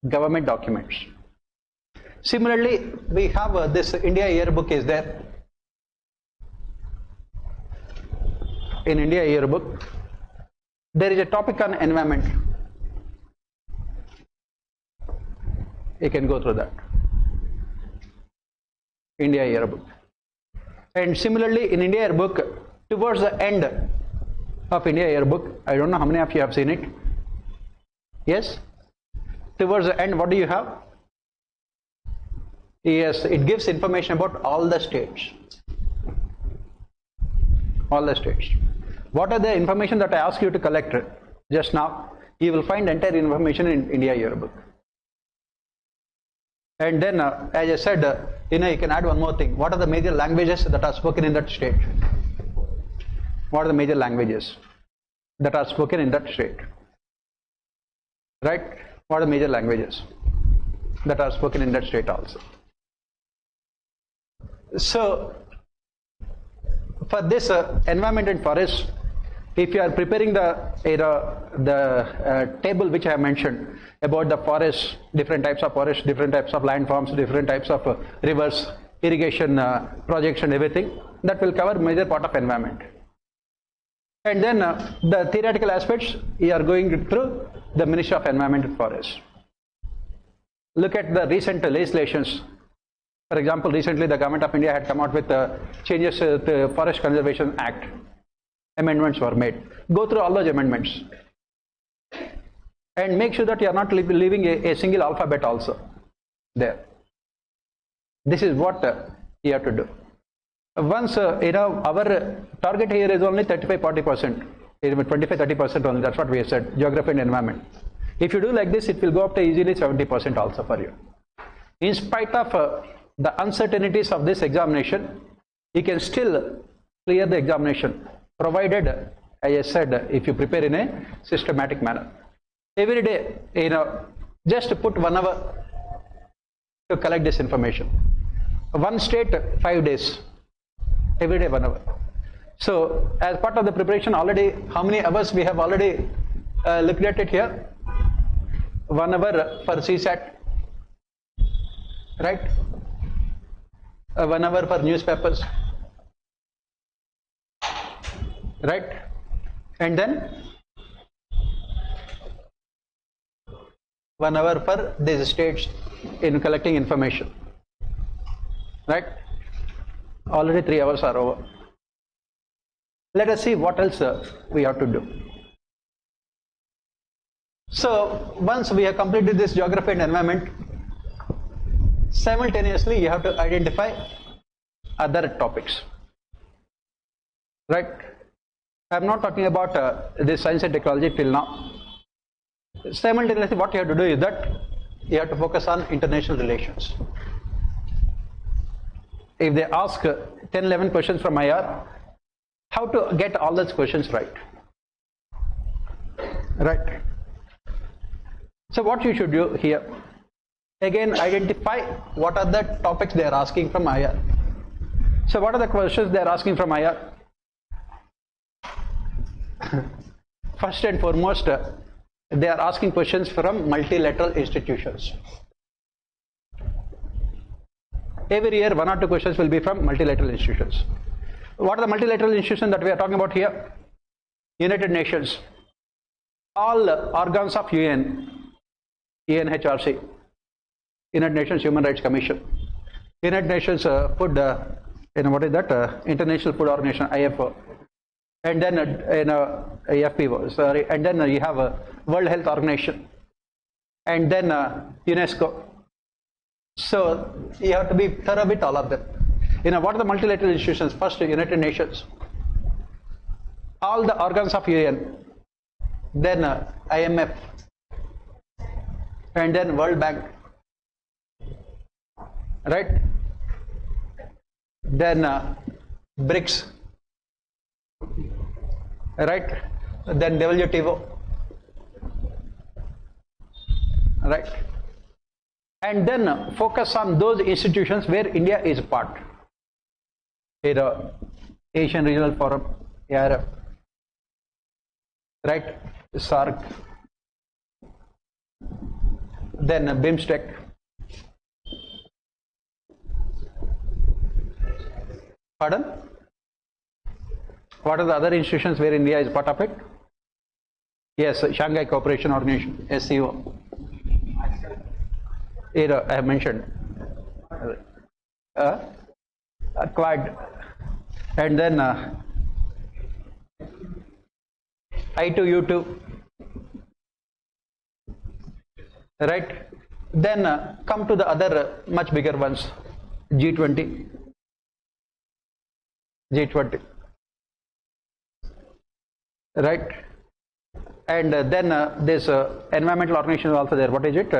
government documents. Similarly, we have this India yearbook is there. In India yearbook, there is a topic on environment. You can go through that. India yearbook. And similarly, in India yearbook, towards the end of India yearbook, I don't know how many of you have seen it. Yes? Towards the end, what do you have? Yes, it gives information about all the states. All the states. What are the information that I asked you to collect just now? You will find entire information in India yearbook. And then, as I said, you can add one more thing. What are the major languages that are spoken in that state? What are the major languages that are spoken in that state? Right? What are the major languages that are spoken in that state also? So, for this environment and forest, if you are preparing the table which I have mentioned about the forests, different types of forests, different types of landforms, different types of rivers, irrigation projects and everything, that will cover major part of environment. And then the theoretical aspects, you are going through the Ministry of Environment and Forest. Look at the recent legislations. For example, recently the Government of India had come out with changes to the Forest Conservation Act. Amendments were made. Go through all those amendments. And make sure that you are not leaving a single alphabet also there. This is what you have to do. Once our target here is only 35-40%, 25-30% only. That's what we have said. Geography and environment. If you do like this, it will go up to easily 70% also for you. In spite of the uncertainties of this examination, you can still clear the examination, provided, as I said, if you prepare in a systematic manner. Every day, just put 1 hour to collect this information. One state, 5 days. Every day 1 hour. So, as part of the preparation, already how many hours we have already looked at it here? 1 hour for CSAT, right? 1 hour for newspapers, right? And then 1 hour for these states in collecting information, right? Already 3 hours are over. Let us see what else we have to do. So once we have completed this geography and environment, simultaneously you have to identify other topics, right? I am not talking about this science and technology till now. Simultaneously what you have to do is that you have to focus on international relations. If they ask 10-11 questions from IR, how to get all those questions right? Right. So what you should do here, again identify what are the topics they are asking from IR. So what are the questions they are asking from IR? First and foremost, they are asking questions from multilateral institutions. Every year 1 or 2 questions will be from multilateral institutions. What are the multilateral institutions that we are talking about here? United Nations, all organs of UN, UNHRC, United Nations Human Rights Commission, United Nations Food, what is that? International Food Organization, IFO, and then FPO, sorry, and then you have a World Health Organization, and then UNESCO. So you have to be thorough with all of them. What are the multilateral institutions? First, United Nations, all the organs of UN, then IMF, and then World Bank, right? Then BRICS, right? Then WTO, right? And then focus on those institutions where India is part. Asian Regional Forum, ARF, right? SARC, then BIMSTEC, pardon? What are the other institutions where India is part of it? Yes, Shanghai Cooperation Organization, SCO. I have mentioned. Quad, and then I2U2, right? Then come to the other much bigger ones, G20, right? And then this environmental organization is also there. What is it?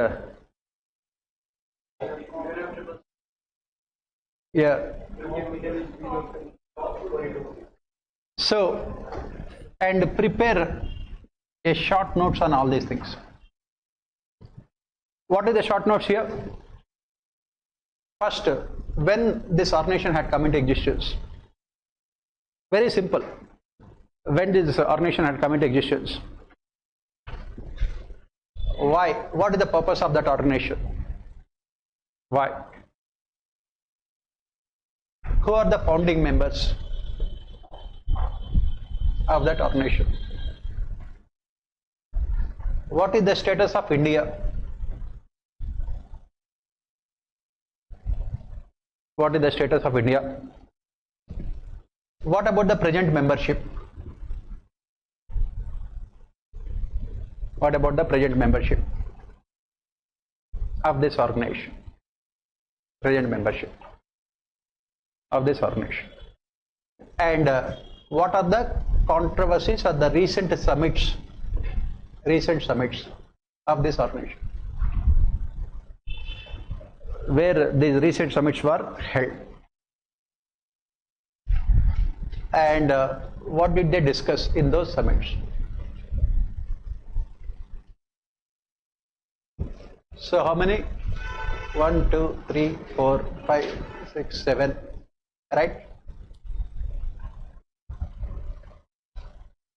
Yeah. So, and prepare a short notes on all these things. What is the short notes here? First, when this organization had come into existence, very simple. When did this organization had come into existence? Why? What is the purpose of that organization? Why? Who are the founding members of that organization? What is the status of India? What is the status of India? What about the present membership? What about the present membership of this organization? Present membership of this organization. And what are the controversies or the recent summits of this organization, where these recent summits were held, and what did they discuss in those summits? So how many? 1, 2, 3, 4, 5, 6, 7, right?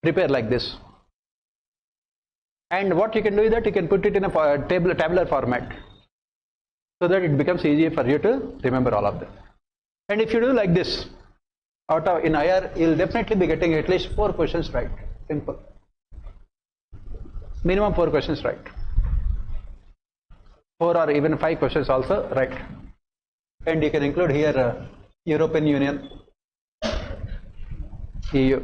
Prepare like this. And what you can do is that you can put it in a tabular format, so that it becomes easier for you to remember all of them. And if you do like this, in IR, you'll definitely be getting at least 4 questions right. Simple. Minimum 4 questions right. 4 or even 5 questions also right. And you can include here European Union, EU,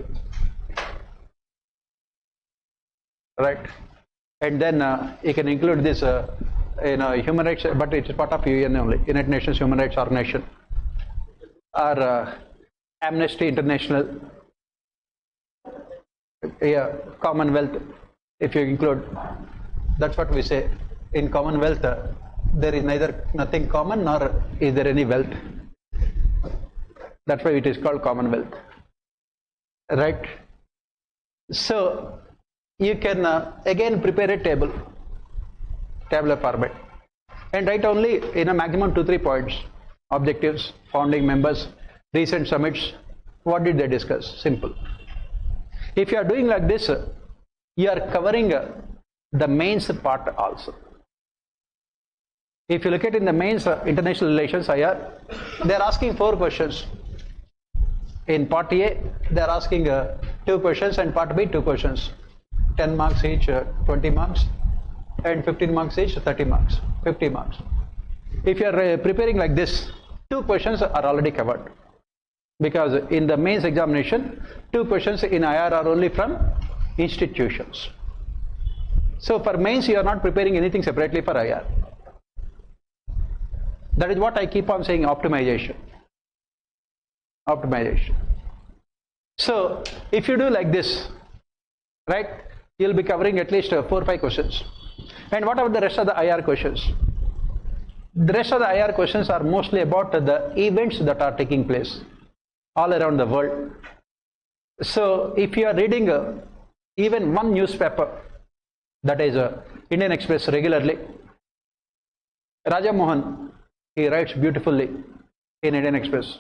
right? And then you can include this human rights, but it's part of UN only, United Nations Human Rights Organization, or Amnesty International, Commonwealth, if you include. That's what we say. In Commonwealth, there is neither nothing common nor is there any wealth. That's why it is called Commonwealth, right? So you can again prepare a tabular format, and write only in a maximum 2-3 points: objectives, founding members, recent summits, what did they discuss? Simple. If you are doing like this, you are covering the mains part also. If you look at in the mains international relations IR, they are asking 4 questions. In part A, they are asking 2 questions, and part B 2 questions. 10 marks each, 20 marks, and 15 marks each, 30 marks, 50 marks. if you are preparing like this, 2 questions are already covered, because in the mains examination 2 questions in IR are only from institutions. So for mains you are not preparing anything separately for IR. That is what I keep on saying, optimization. So if you do like this, right, you will be covering at least 4 or 5 questions. And what about the rest of the IR questions? The rest of the IR questions are mostly about the events that are taking place all around the world. So if you are reading even one newspaper, that is Indian Express, regularly, Raja Mohan, he writes beautifully in Indian Express.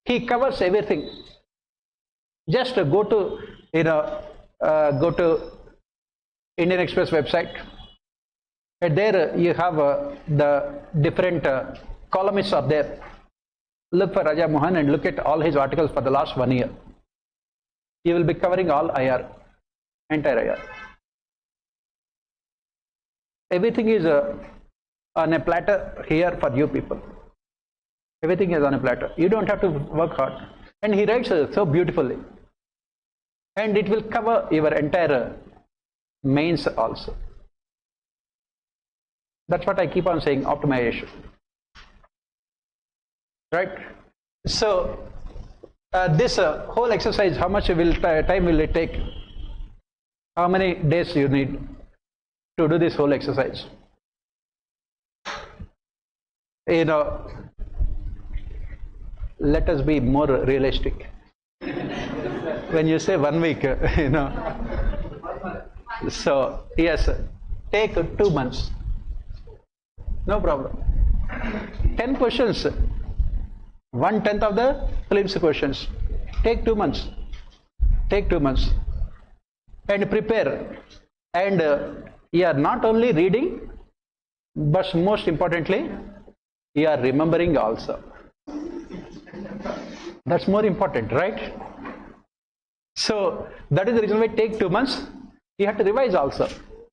He covers everything. Just go to Indian Express website, and there you have the different columnists are there. Look for Raja Mohan and look at all his articles for the last 1 year. He will be covering all IR, entire IR. Everything is on a platter here for you people. Everything is on a platter. You don't have to work hard. And he writes so beautifully. And it will cover your entire mains also. That's what I keep on saying, optimization. Right? So this whole exercise, how much time will it take? How many days you need to do this whole exercise? You know, let us be more realistic. When you say 1 week, you know, so yes, take 2 months. No problem. 10 questions, 1/10 of the prelims questions. Take 2 months. Take 2 months and prepare. And you are not only reading, but most importantly, you are remembering also. That's more important, right? So that is the reason why take 2 months. You have to revise also.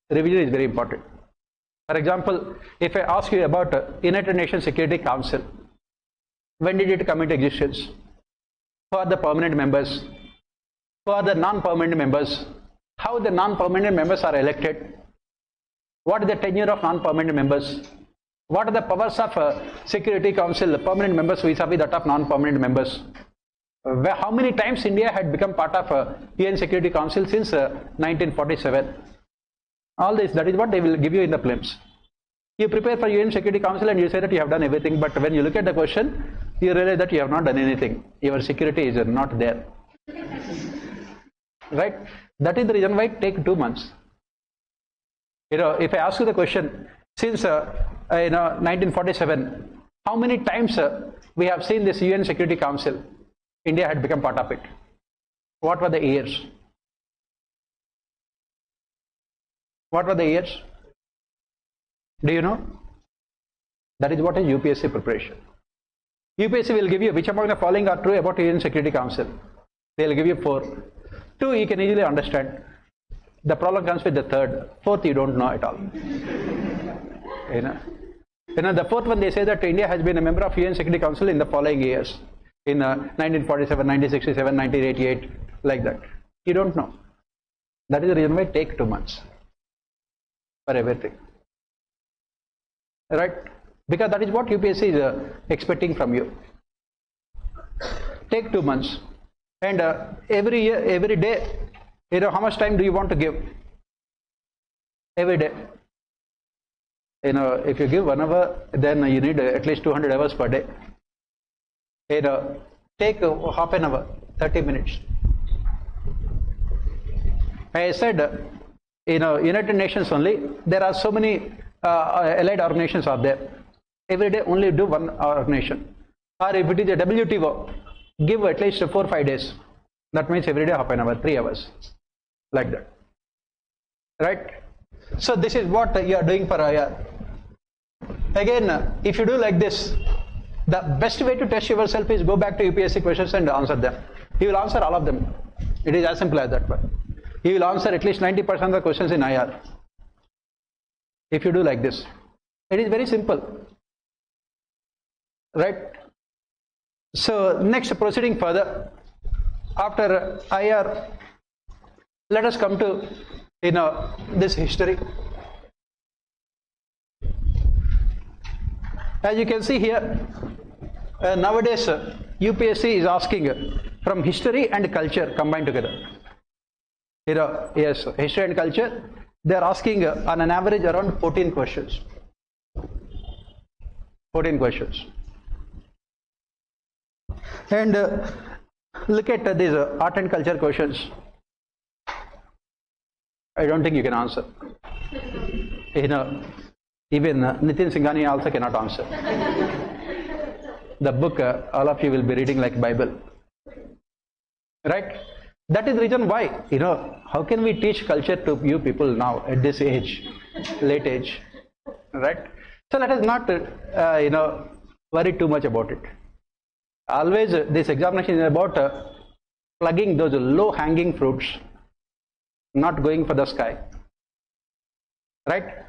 Revision is very important. For example, if I ask you about United Nations Security Council, when did it come into existence? Who are the permanent members? Who are the non-permanent members? How the non-permanent members are elected? What is the tenure of non-permanent members? What are the powers of Security Council permanent members vis-a-vis that of non-permanent members? How many times India had become part of UN Security Council since 1947? All this, that is what they will give you in the prelims. You prepare for UN Security Council and you say that you have done everything, but when you look at the question, you realize that you have not done anything. Your security is not there. Right? That is the reason why it takes 2 months. You know, if I ask you the question, since 1947, how many times we have seen this UN Security Council? India had become part of it. What were the years? What were the years? Do you know? That is what is UPSC preparation. UPSC will give you which among the following are true about UN Security Council. They will give you 4. 2 you can easily understand. The problem comes with the 3rd. 4th you don't know at all. You know, the 4th one they say that India has been a member of UN Security Council in the following years. In 1947, 1967, 1988, like that. You don't know. That is the reason why it takes 2 months for everything. Right? Because that is what UPSC is expecting from you. Take 2 months. And every year, every day, you know, how much time do you want to give? Every day. You know, if you give 1 hour, then you need at least 200 hours per day. You know, take half an hour, 30 minutes. I said, you know, United Nations only, there are so many allied organizations are there. Every day only do 1 organization. Or if it is a WTO, give at least 4 or 5 days. That means every day half an hour, 3 hours. Like that. Right? So this is what you are doing for IR. Again, if you do like this, the best way to test yourself is go back to UPSC questions and answer them. You will answer all of them. It is as simple as that. You will answer at least 90% of the questions in IR. If you do like this, it is very simple. right? So next, proceeding further, after IR, let us come to this history. As you can see here, nowadays UPSC is asking from history and culture combined together. Yes, history and culture, they are asking on an average around 14 questions. 14 questions. And look at these art and culture questions. I don't think you can answer. Even Nitin Singhani also cannot answer. The book all of you will be reading like Bible, right? That is the reason why, how can we teach culture to you people now at this age, late age, right? So let us not worry too much about it. Always this examination is about plugging those low hanging fruits, not going for the sky, right?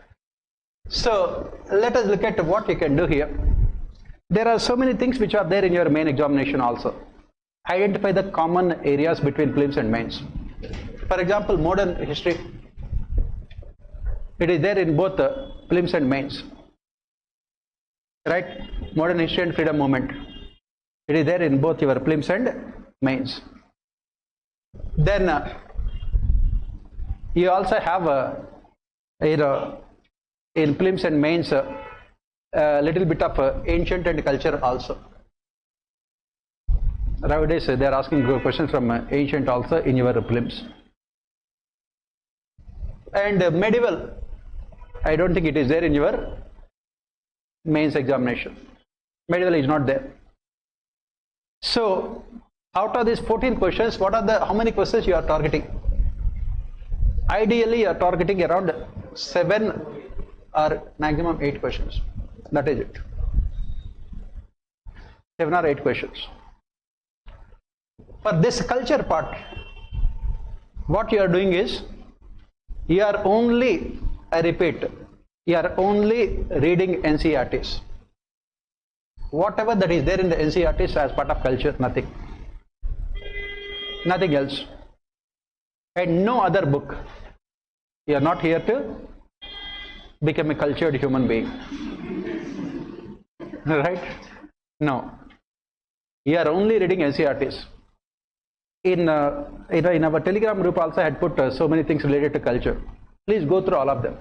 So let us look at what you can do here. There are so many things which are there in your main examination also. Identify the common areas between prelims and mains. For example, modern history, it is there in both prelims and mains, right? Modern history and freedom movement, it is there in both your prelims and mains. Then you also have in prelims and mains a little bit of ancient and culture also. Nowadays they are asking questions from ancient also in your prelims. And medieval, I don't think it is there in your mains examination. Medieval is not there. So out of these 14 questions, how many questions you are targeting? Ideally you are targeting around 7 or maximum 8 questions. That is it. 7 or 8 questions. For this culture part, what you are doing is, you are only, I repeat, you are only reading NCERTs. Whatever that is there in the NCERTs as part of culture, nothing. Nothing else. And no other book. You are not here to become a cultured human being. Right? No. You are only reading NCERTs. In our Telegram group also I had put so many things related to culture. Please go through all of them.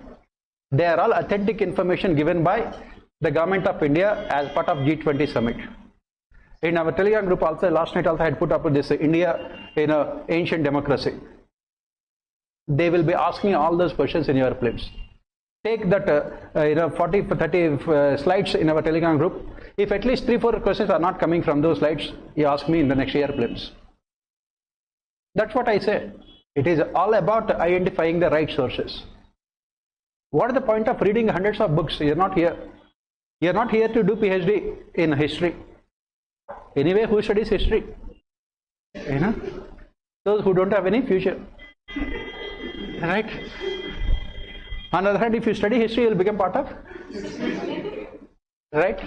They are all authentic information given by the government of India as part of G20 summit. In our Telegram group also, last night also I had put up this India ancient democracy. They will be asking all those questions in your prelims. Take that 40 30 slides in our Telegram group. If at least 3-4 questions are not coming from those slides, you ask me in the next year prelims. That's what I say. It is all about identifying the right sources. What is the point of reading hundreds of books? You are not here. You are not here to do PhD in history. Anyway, who studies history? Those who don't have any future. Right? On the other hand, if you study history, you will become part of. Right?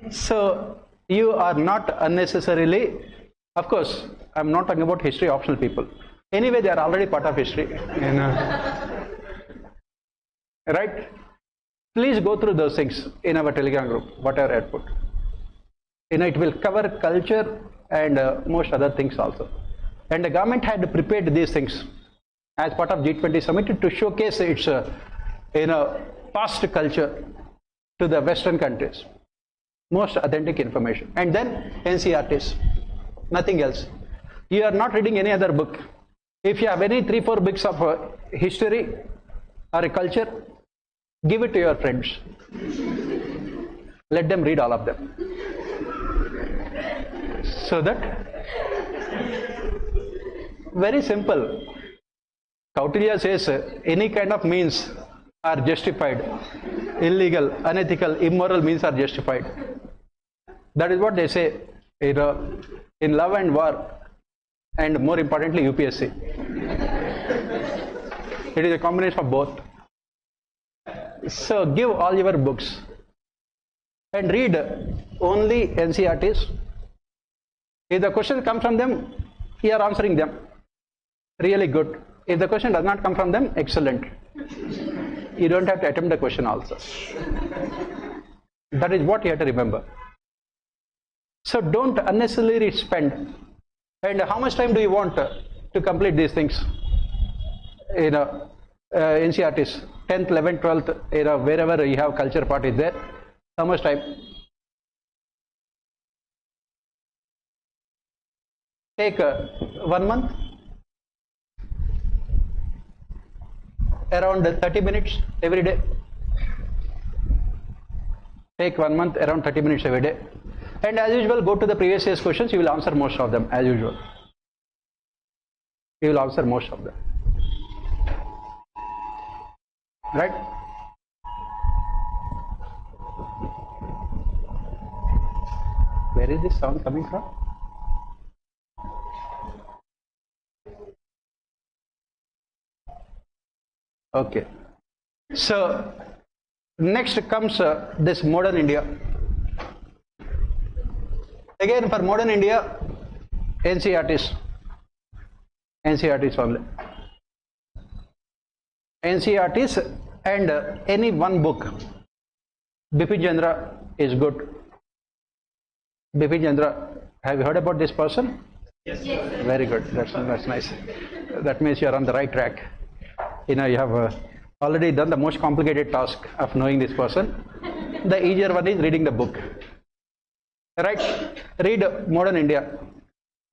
So you are not unnecessarily, of course, I am not talking about history optional people. Anyway, they are already part of history. Right? Please go through those things in our Telegram group, whatever I had put. It will cover culture and most other things also. And the government had prepared these things as part of G20 summit to showcase its past culture to the Western countries. Most authentic information. And then NCERTs. Nothing else. You are not reading any other book. If you have any 3-4 books of history or a culture, give it to your friends. Let them read all of them. So that, very simple. Kautilya says any kind of means are justified. Illegal, unethical, immoral means are justified. That is what they say in love and war, and more importantly UPSC. It is a combination of both. So give all your books and read only NCERTs. If the question comes from them, you are answering them. Really good. If the question does not come from them, excellent. You don't have to attempt the question also. That is what you have to remember. So don't unnecessarily spend. And how much time do you want to complete these things? NCERTs, 10th, 11th, 12th, wherever you have culture part is there. How much time? Take 1 month, around 30 minutes every day. Take 1 month, around 30 minutes every day. And as usual, go to the previous year's questions, you will answer most of them as usual. You will answer most of them. Right? Where is this sound coming from? Okay. So next comes this modern India. Again, for modern India, NCERTs only. NCERTs and any one book. Bipin Chandra is good. Bipin Chandra, have you heard about this person? Yes. Very good. That's nice. That means you are on the right track. You have already done the most complicated task of knowing this person. The easier one is reading the book. Right? Read Modern India.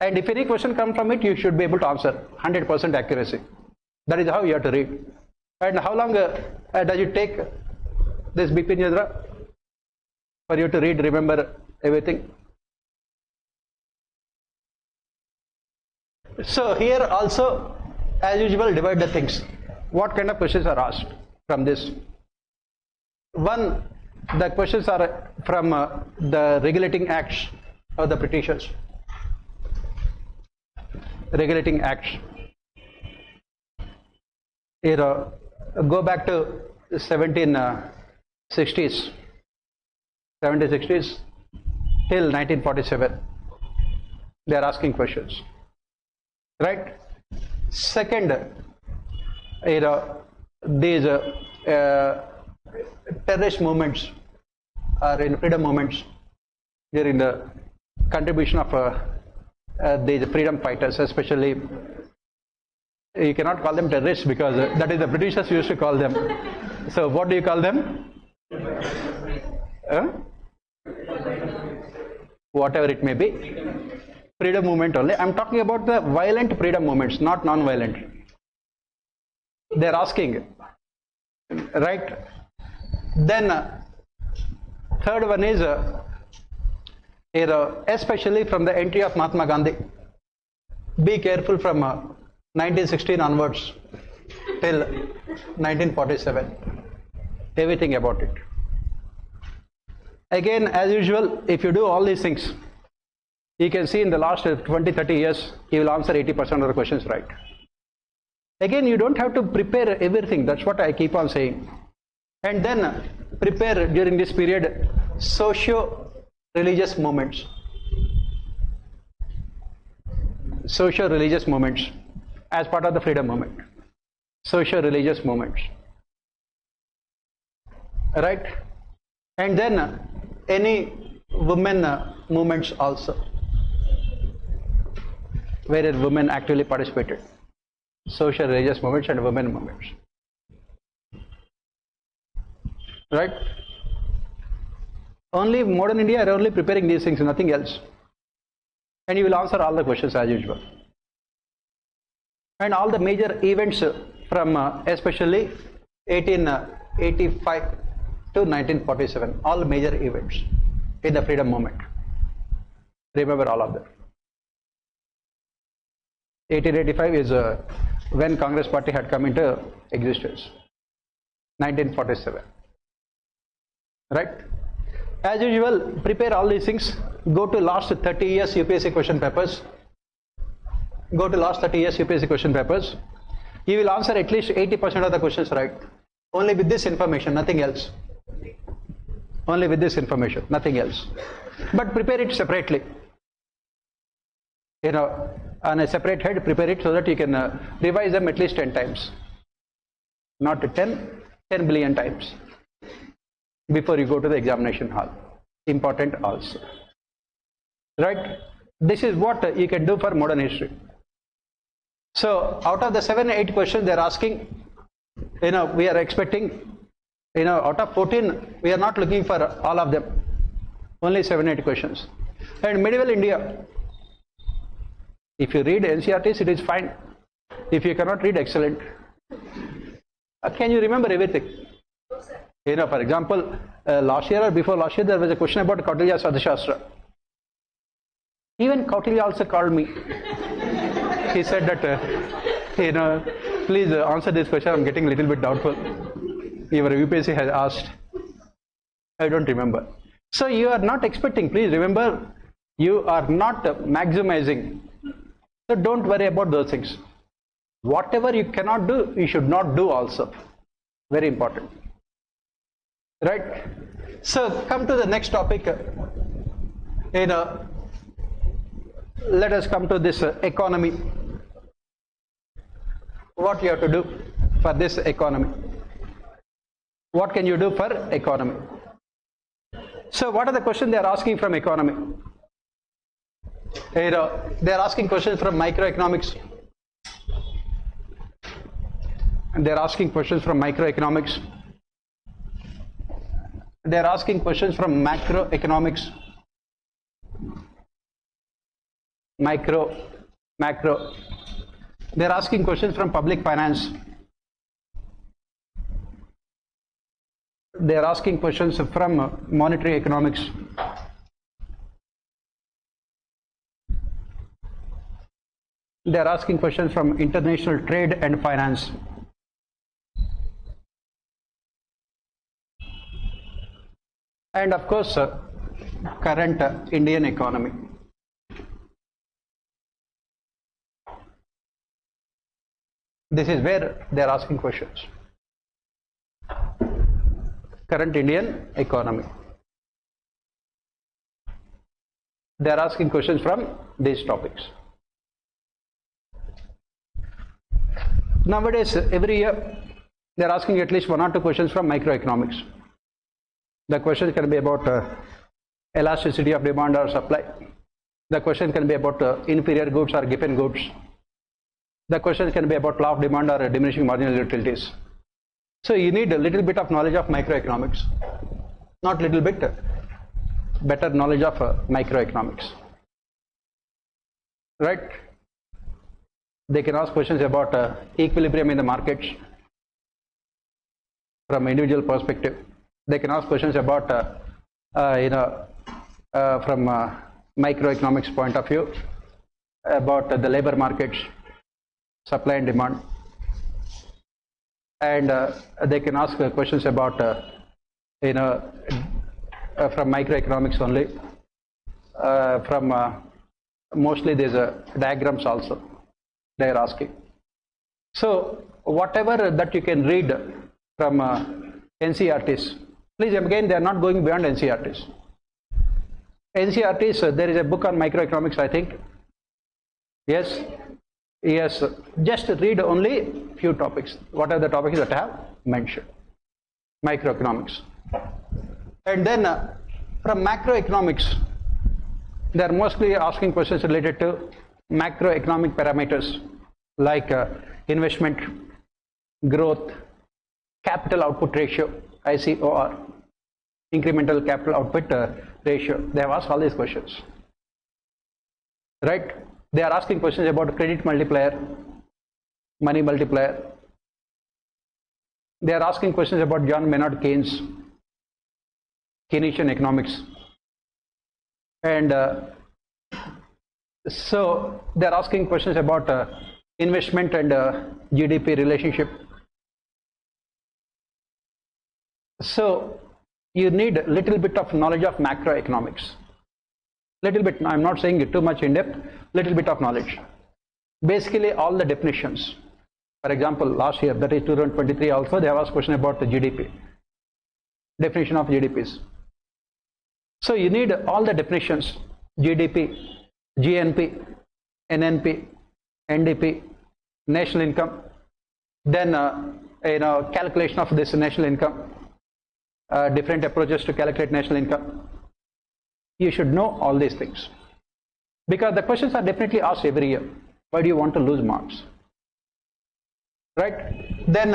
And if any question comes from it, you should be able to answer 100% accuracy. That is how you have to read. And how long does it take this Bipin Chandra for you to read, remember everything? So here also, as usual, divide the things. What kind of questions are asked from this? One, the questions are from the regulating acts of the Britishers. Regulating acts. Go back to 1760s till 1947. They are asking questions. Right? Second, these terrorist movements or in freedom movements during the contribution of these freedom fighters, especially. You cannot call them terrorists because that is the Britishers used to call them. So what do you call them? Whatever it may be. Freedom movement only. I am talking about the violent freedom movements, not non-violent. They are asking, right? Then third one is especially from the entry of Mahatma Gandhi. Be careful from 1916 onwards till 1947. Everything about it. Again, as usual, if you do all these things, you can see in the last 20-30 years, you will answer 80% of the questions right. Again, you don't have to prepare everything. That's what I keep on saying. And then prepare during this period socio-religious movements. Socio-religious movements as part of the freedom movement. Socio-religious movements. Right? And then any women movements also, where women actively participated. Social-religious movements and women movements. Right? Only modern India are only preparing these things, nothing else. And you will answer all the questions as usual. And all the major events from especially 1885 to 1947, all major events in the freedom movement. Remember all of them. 1885 is when Congress Party had come into existence. 1947. Right? As usual, prepare all these things. Go to last 30 years UPSC question papers. Go to last 30 years UPSC question papers. You will answer at least 80% of the questions right. Only with this information, nothing else. only with this information, nothing else. But prepare it separately. On a separate head, prepare it so that you can revise them at least 10 times. Not 10 billion times before you go to the examination hall. Important also. Right? This is what you can do for modern history. So out of the 7-8 questions they are asking, we are expecting, out of 14, we are not looking for all of them. Only 7-8 questions. And medieval India, if you read NCERTs, it is fine. If you cannot read, excellent. Can you remember everything? For example, last year or before last year, there was a question about Kautilya's Arthashastra. Even Kautilya also called me. He said that, please answer this question. I'm getting a little bit doubtful. Your UPSC has asked. I don't remember. So you are not expecting. Please remember, you are not maximizing. So don't worry about those things. Whatever you cannot do, you should not do also. Very important. Right? So come to the next topic. Let us come to this economy. What you have to do for this economy? What can you do for economy? So what are the questions they are asking from economy? They are asking questions from microeconomics. And they are asking questions from microeconomics. They are asking questions from macroeconomics. Macro. They are asking questions from public finance. They are asking questions from monetary economics. They are asking questions from international trade and finance. And of course, current Indian economy. This is where they are asking questions. Current Indian economy. They are asking questions from these topics. Nowadays, every year, they are asking at least 1 or 2 questions from microeconomics. The question can be about elasticity of demand or supply. The question can be about inferior goods or given goods. The question can be about law of demand or diminishing marginal utilities. So you need a little bit of knowledge of microeconomics. Not little bit, better knowledge of microeconomics. Right? They can ask questions about equilibrium in the markets from individual perspective. They can ask questions about, from microeconomics point of view, about the labor markets, supply and demand. And they can ask questions about, from microeconomics only. From mostly there's diagrams also they are asking. So whatever that you can read from NCERTs, please again, they are not going beyond NCERTs. NCERTs, there is a book on microeconomics, I think. Yes, just read only few topics. What are the topics that I have mentioned? Microeconomics. And then from macroeconomics, they are mostly asking questions related to macroeconomic parameters like investment, growth, capital output ratio, ICOR, incremental capital output ratio. They have asked all these questions. Right? They are asking questions about credit multiplier, money multiplier. They are asking questions about John Maynard Keynes, Keynesian economics. And so they are asking questions about investment and GDP relationship. So you need a little bit of knowledge of macroeconomics. Little bit, I'm not saying it too much in depth, little bit of knowledge. Basically all the definitions. For example, last year, that is 2023 also, they have asked question about the GDP. Definition of GDPs. So you need all the definitions: GDP, GNP, NNP, NDP, national income, then calculation of this national income, different approaches to calculate national income. You should know all these things, because the questions are definitely asked every year. Why do you want to lose marks? Right? Then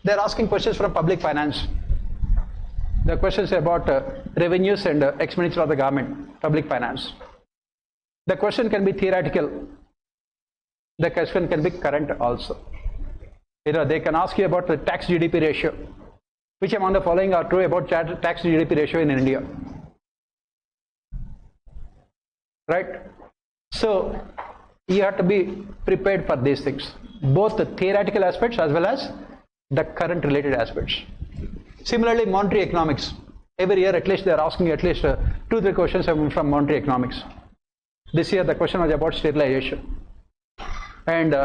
they're asking questions from public finance. The questions about revenues and expenditure of the government, public finance. The question can be theoretical. The question can be current also. They can ask you about the tax GDP ratio. Which among the following are true about tax GDP ratio in India? Right? So you have to be prepared for these things, both the theoretical aspects as well as the current related aspects. Similarly, monetary economics. Every year at least they are asking at least 2-3 questions from monetary economics. This year the question was about sterilization, and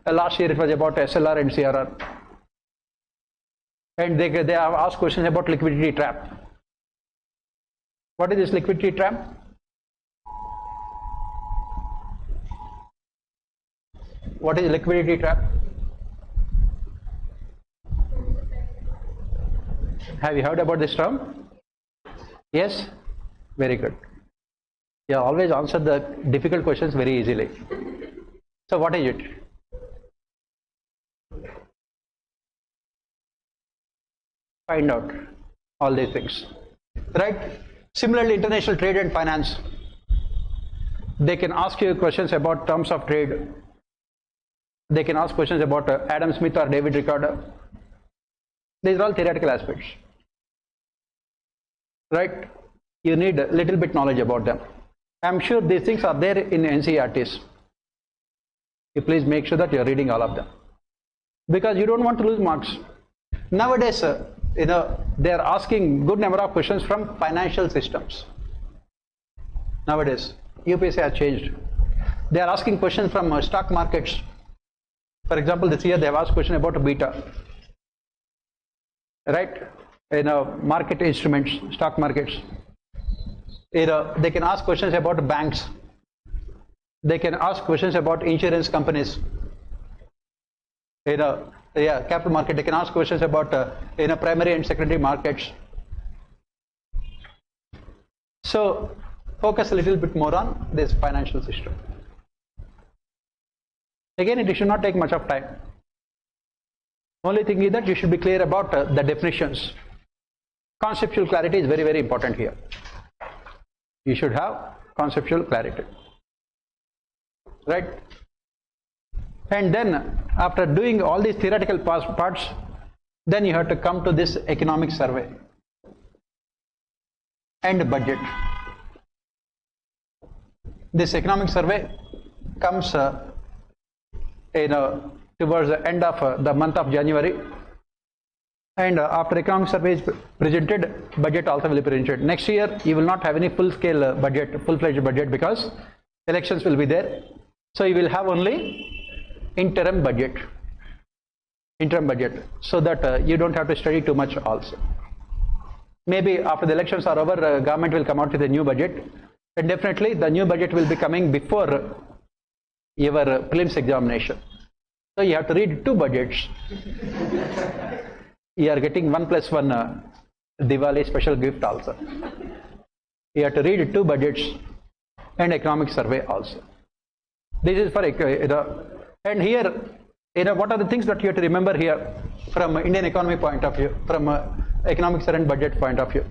last year it was about SLR and CRR. And they have asked questions about liquidity trap. What is this liquidity trap? What is liquidity trap? Have you heard about this term? Yes? Very good. You always answer the difficult questions very easily. So what is it? Find out all these things. Right? Similarly, international trade and finance. They can ask you questions about terms of trade. They can ask questions about Adam Smith or David Ricardo. These are all theoretical aspects. Right? You need a little bit knowledge about them. I'm sure these things are there in NCERTs. You please make sure that you're reading all of them, because you don't want to lose marks. Nowadays, they are asking good number of questions from financial systems. Nowadays, UPSC has changed. They are asking questions from stock markets. For example, this year they have asked question about beta. Right? Market instruments, stock markets. They can ask questions about banks. They can ask questions about insurance companies. Capital market. They can ask questions about primary and secondary markets. So focus a little bit more on this financial system. Again, it should not take much of time. Only thing is that you should be clear about the definitions. Conceptual clarity is very, very important here. You should have conceptual clarity. Right? And then after doing all these theoretical parts, then you have to come to this economic survey and budget. This economic survey comes towards the end of the month of January, and after economic survey is presented, budget also will be presented. Next year you will not have any full-scale budget, full-fledged budget, because elections will be there. So you will have only interim budget, so that you don't have to study too much also. Maybe after the elections are over, government will come out with a new budget, and definitely the new budget will be coming before your prelims examination. So you have to read 2 budgets. You are getting 1+1 Diwali special gift also. You have to read 2 budgets and economic survey also. This is for and here, what are the things that you have to remember here from Indian economy point of view, from economics and budget point of view?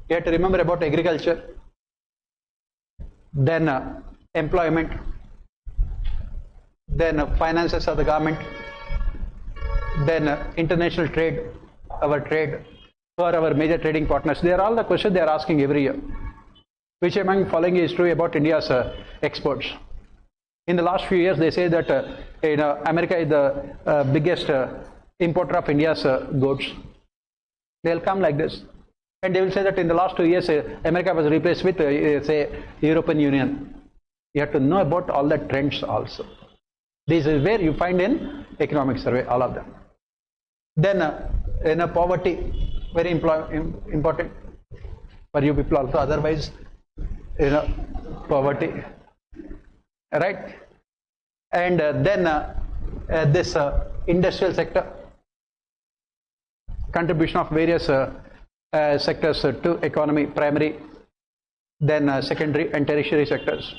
You have to remember about agriculture, then employment, then finances of the government, then international trade, our trade, who are our major trading partners. They are all the questions they are asking every year. Which among following is true about India's exports? In the last few years, they say that America is the biggest importer of India's goods. They will come like this, and they will say that in the last 2 years, America was replaced with, say, European Union. You have to know about all the trends also. This is where you find in economic survey, all of them. Then poverty, very important. for you people also, otherwise, poverty, right? And then this industrial sector, contribution of various sectors to economy, primary, then secondary and tertiary sectors.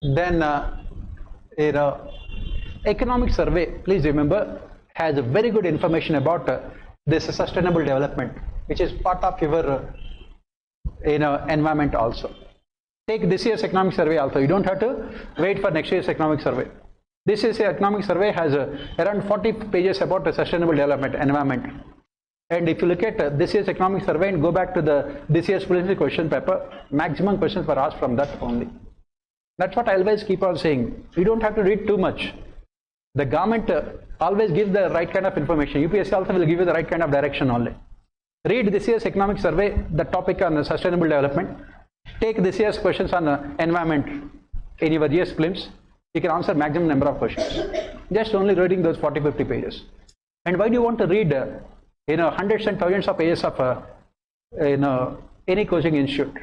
Then economic survey, please remember, has very good information about this sustainable development, which is part of your environment also. Take this year's economic survey also. You don't have to wait for next year's economic survey. This year's economic survey has around 40 pages about sustainable development, environment. And if you look at this year's economic survey and go back to this year's preliminary question paper, maximum questions were asked from that only. That's what I always keep on saying. You don't have to read too much. The government always gives the right kind of information. UPSC also will give you the right kind of direction only. Read this year's economic survey, the topic on sustainable development. Take this year's questions on environment in your year's prelims. You can answer maximum number of questions. Just only reading those 40-50 pages. And why do you want to read hundreds and thousands of pages of any coaching institute?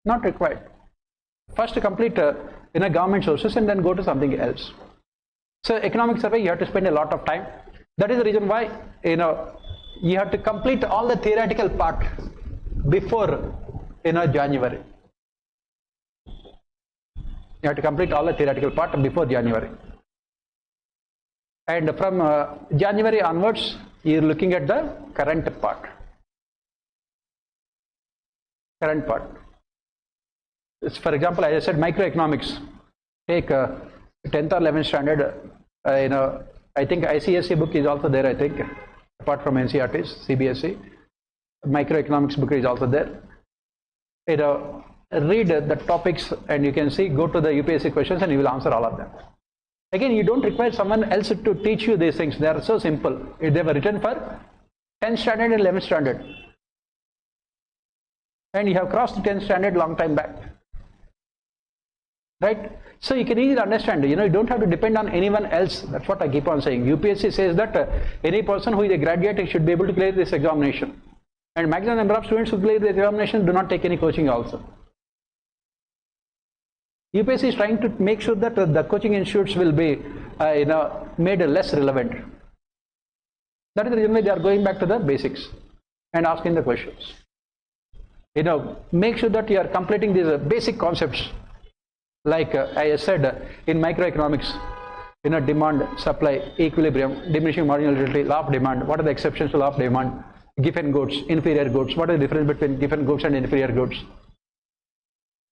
Not required. First complete government sources and then go to something else. So economic survey, you have to spend a lot of time. That is the reason why you have to complete all the theoretical part before January. You have to complete all the theoretical part before January. And from January onwards, you are looking at the current part. Current part. For example, as I said, microeconomics. Take 10th or 11th standard. I think ICSE book is also there. I think apart from NCERT's, CBSE, microeconomics book is also there. Read the topics and you can see. Go to the UPSC questions and you will answer all of them. Again, you don't require someone else to teach you these things. They are so simple. They were written for 10th standard and 11th standard. And you have crossed the 10th standard long time back. Right? So you can easily understand, you don't have to depend on anyone else. That's what I keep on saying. UPSC says that any person who is a graduate should be able to clear this examination. And maximum number of students who clear the examination do not take any coaching also. UPSC is trying to make sure that the coaching institutes will be made less relevant. That is the reason why they are going back to the basics and asking the questions. Make sure that you are completing these basic concepts. Like I said in microeconomics, demand, supply, equilibrium, diminishing marginal utility, law of demand. What are the exceptions to law of demand? Given goods, inferior goods. What is the difference between given goods and inferior goods?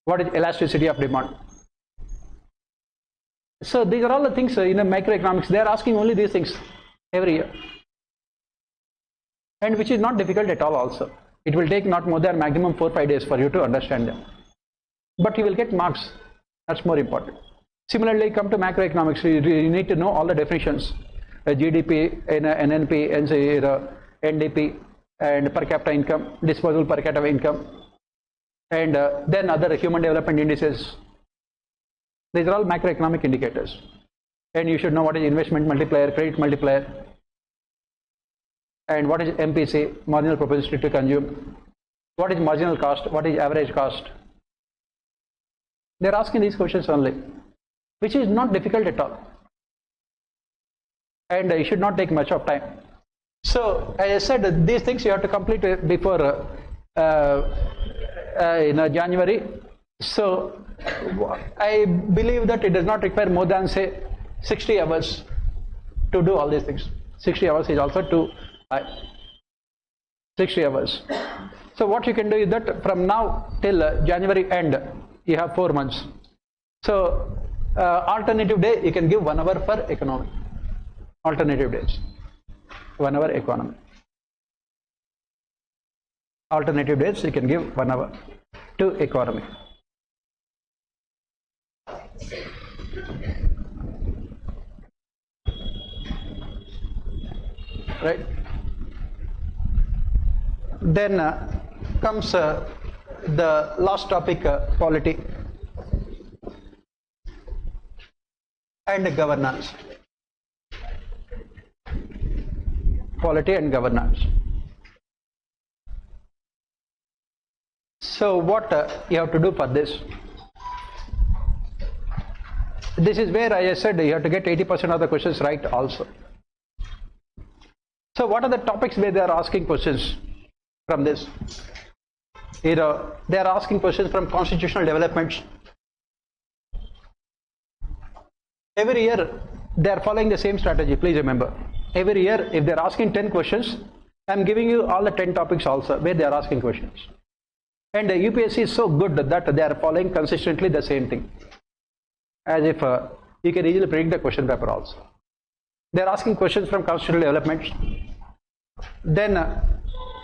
What is elasticity of demand? So these are all the things in microeconomics. They are asking only these things every year, and which is not difficult at all. Also, it will take not more than maximum 4-5 days for you to understand them, but you will get marks. That's more important. Similarly, come to macroeconomics. You need to know all the definitions: GDP, NNP, NDP, and per capita income, disposable per capita income, and then other human development indices. These are all macroeconomic indicators. And you should know what is investment multiplier, credit multiplier, and what is MPC, marginal propensity to consume, what is marginal cost, what is average cost. They are asking these questions only, which is not difficult at all. And it should not take much of time. So, as I said, these things you have to complete before January. So, I believe that it does not require more than, say, 60 hours to do all these things. 60 hours is also too high. 60 hours. So, what you can do is that from now till January end, you have 4 months. So, alternative day, you can give 1 hour for economy. Alternative days. 1 hour economy. Alternative days, you can give 1 hour to economy. Right? Then comes the last topic, polity and governance. Polity and governance. So what you have to do for this? This is where I said you have to get 80% of the questions right also. So what are the topics where they are asking questions from this? They are asking questions from constitutional developments. Every year they are following the same strategy, please remember. Every year if they are asking 10 questions, I am giving you all the 10 topics also where they are asking questions. And the UPSC is so good that they are following consistently the same thing. As if you can easily predict the question paper also. They are asking questions from constitutional developments. Then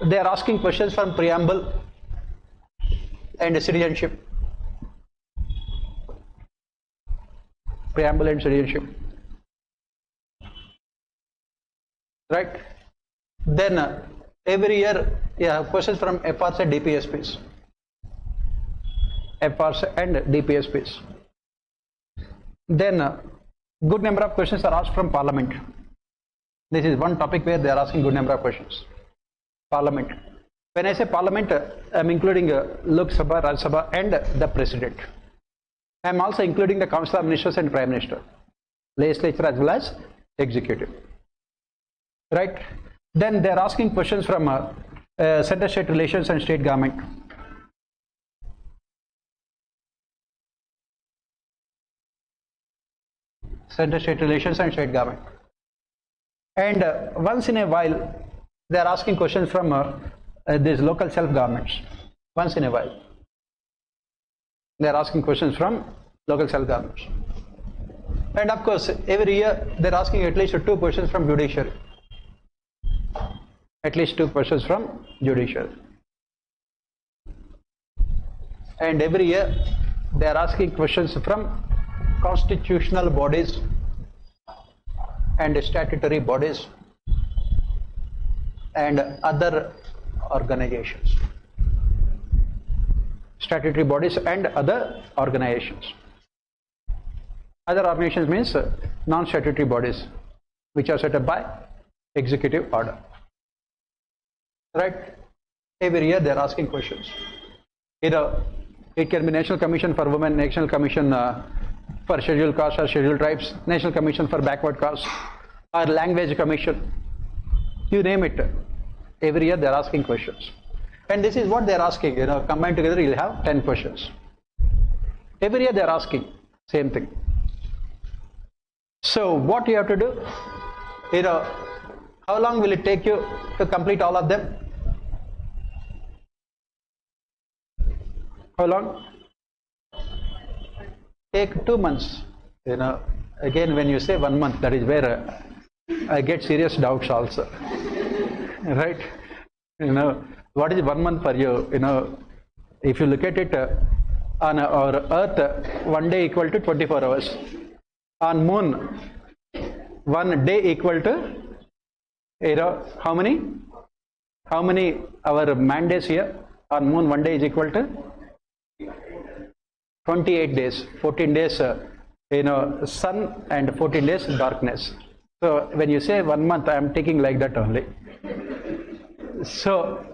they are asking questions from preamble and citizenship. Preamble and citizenship. Right? Then every year you have questions from FRs and DPSPs. FRs and DPSPs. Then good number of questions are asked from Parliament. This is one topic where they are asking good number of questions. Parliament. When I say Parliament, I am including Lok Sabha, Rajya Sabha and the President. I am also including the Council of Ministers and Prime Minister, Legislature as well as Executive. Right? Then they are asking questions from center-state relations and state government. Center-state relations and state government. And once in a while, they are asking questions from these local self-governments. Once in a while, they are asking questions from local self-governments. And of course, every year they are asking at least 2 questions from judiciary. At least 2 questions from judiciary. And every year they are asking questions from constitutional bodies and statutory bodies and other organizations. Statutory bodies and other organizations. Other organizations means non-statutory bodies which are set up by executive order. Right? Every year they are asking questions. It can be National Commission for Women, National Commission for Scheduled Castes or Scheduled Tribes, National Commission for Backward Castes, or Language Commission. You name it. Every year they are asking questions. And this is what they are asking. Combined together you will have 10 questions. Every year they are asking same thing. So what you have to do? How long will it take you to complete all of them? How long? Take 2 months. Again when you say 1 month, that is where I get serious doubts also. Right? What is 1 month for you? If you look at it, on our earth 1 day equal to 24 hours. On moon 1 day equal to how many? How many our man days here? On moon 1 day is equal to 28 days. 14 days sun and 14 days darkness. So when you say 1 month, I am taking like that only. So,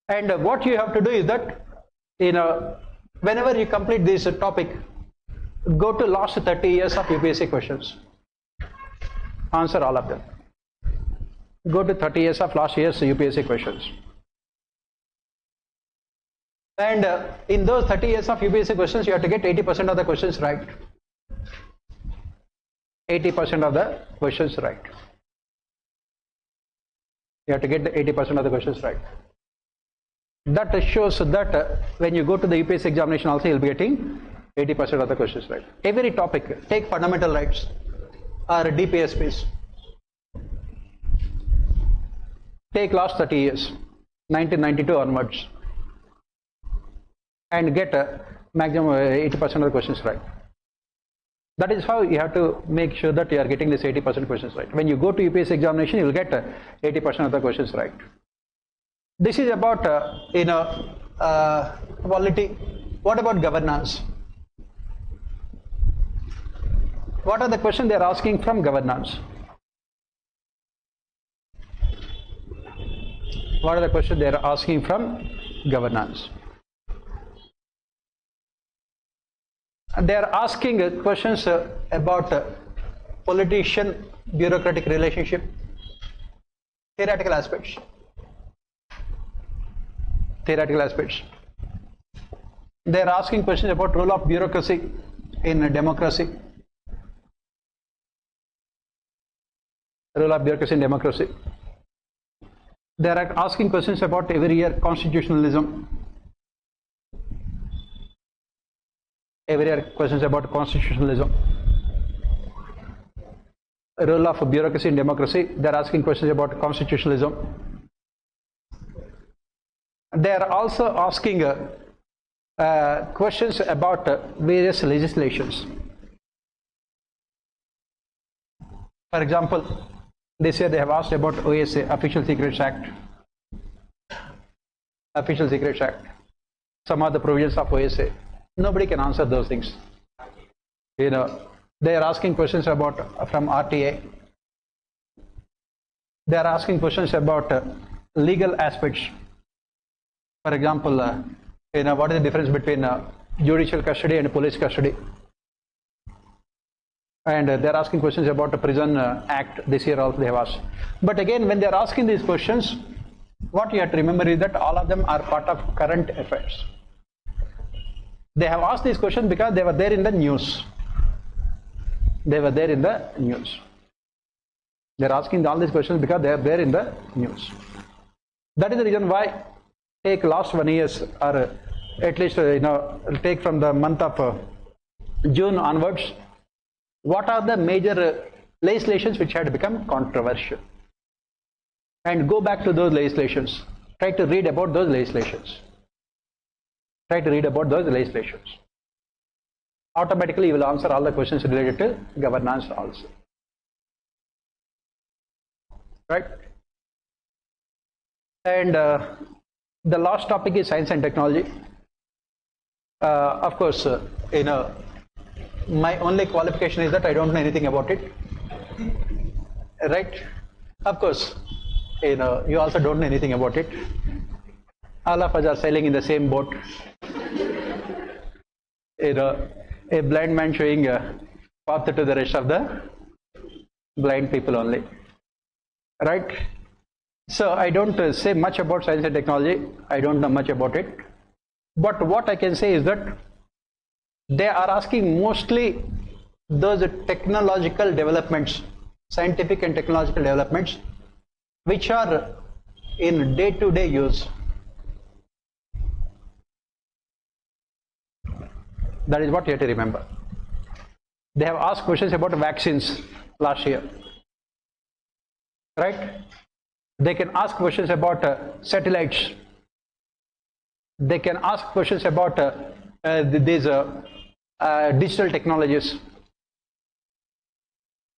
and what you have to do is that whenever you complete this topic, go to last 30 years of UPSC questions. Answer all of them. Go to 30 years of last year's UPSC questions. And in those 30 years of UPSC questions, you have to get 80% of the questions right. 80% of the questions right. You have to get the 80% of the questions right. That shows that when you go to the UPSC examination also, you will be getting 80% of the questions right. Every topic, take fundamental rights or DPSPs. Take last 30 years, 1992 onwards, and get maximum 80% of the questions right. That is how you have to make sure that you are getting this 80% questions right. When you go to UPSC examination, you will get 80% of the questions right. This is about polity. What about governance? What are the questions they are asking from governance? What are the questions they are asking from governance? they are asking questions about politician bureaucratic relationship, theoretical aspects. They are asking questions about role of bureaucracy in democracy. Role of bureaucracy in democracy. They are asking questions about every year constitutionalism. Every year questions about constitutionalism. Role of bureaucracy in democracy. They are asking questions about constitutionalism. They are also asking questions about various legislations. For example, this year they have asked about OSA, Official Secrets Act. Official Secrets Act. Some of the provisions of OSA. Nobody can answer those things. You know, they are asking questions about from RTA. They are asking questions about legal aspects. For example, what is the difference between judicial custody and police custody? And they are asking questions about the Prison Act. This year also they have asked. But again, when they are asking these questions, what you have to remember is that all of them are part of current affairs. They have asked these questions because they were there in the news. They were there in the news. They are asking all these questions because they are there in the news. That is the reason why take last 1 year, or at least take from the month of June onwards, what are the major legislations which had become controversial, and go back to those legislations. Try to read about those legislations. Automatically you will answer all the questions related to governance also. Right? And the last topic is science and technology. Of course, my only qualification is that I don't know anything about it. Right? Of course, you also don't know anything about it. All of us are sailing in the same boat. A blind man showing a path to the rest of the blind people only. Right? So I don't say much about science and technology. I don't know much about it. But what I can say is that they are asking mostly those technological developments, scientific and technological developments, which are in day-to-day use. That is what you have to remember. They have asked questions about vaccines last year. Right? They can ask questions about satellites. They can ask questions about these digital technologies.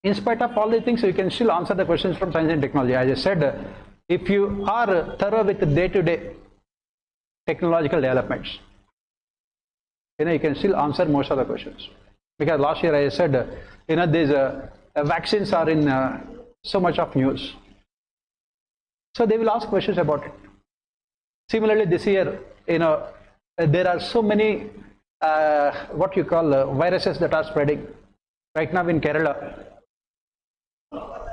In spite of all these things, you can still answer the questions from science and technology. As I said, if you are thorough with day-to-day technological developments, you can still answer most of the questions. Because last year I said, these vaccines are in so much of news. So they will ask questions about it. Similarly, this year, there are so many what you call viruses that are spreading. Right now in Kerala,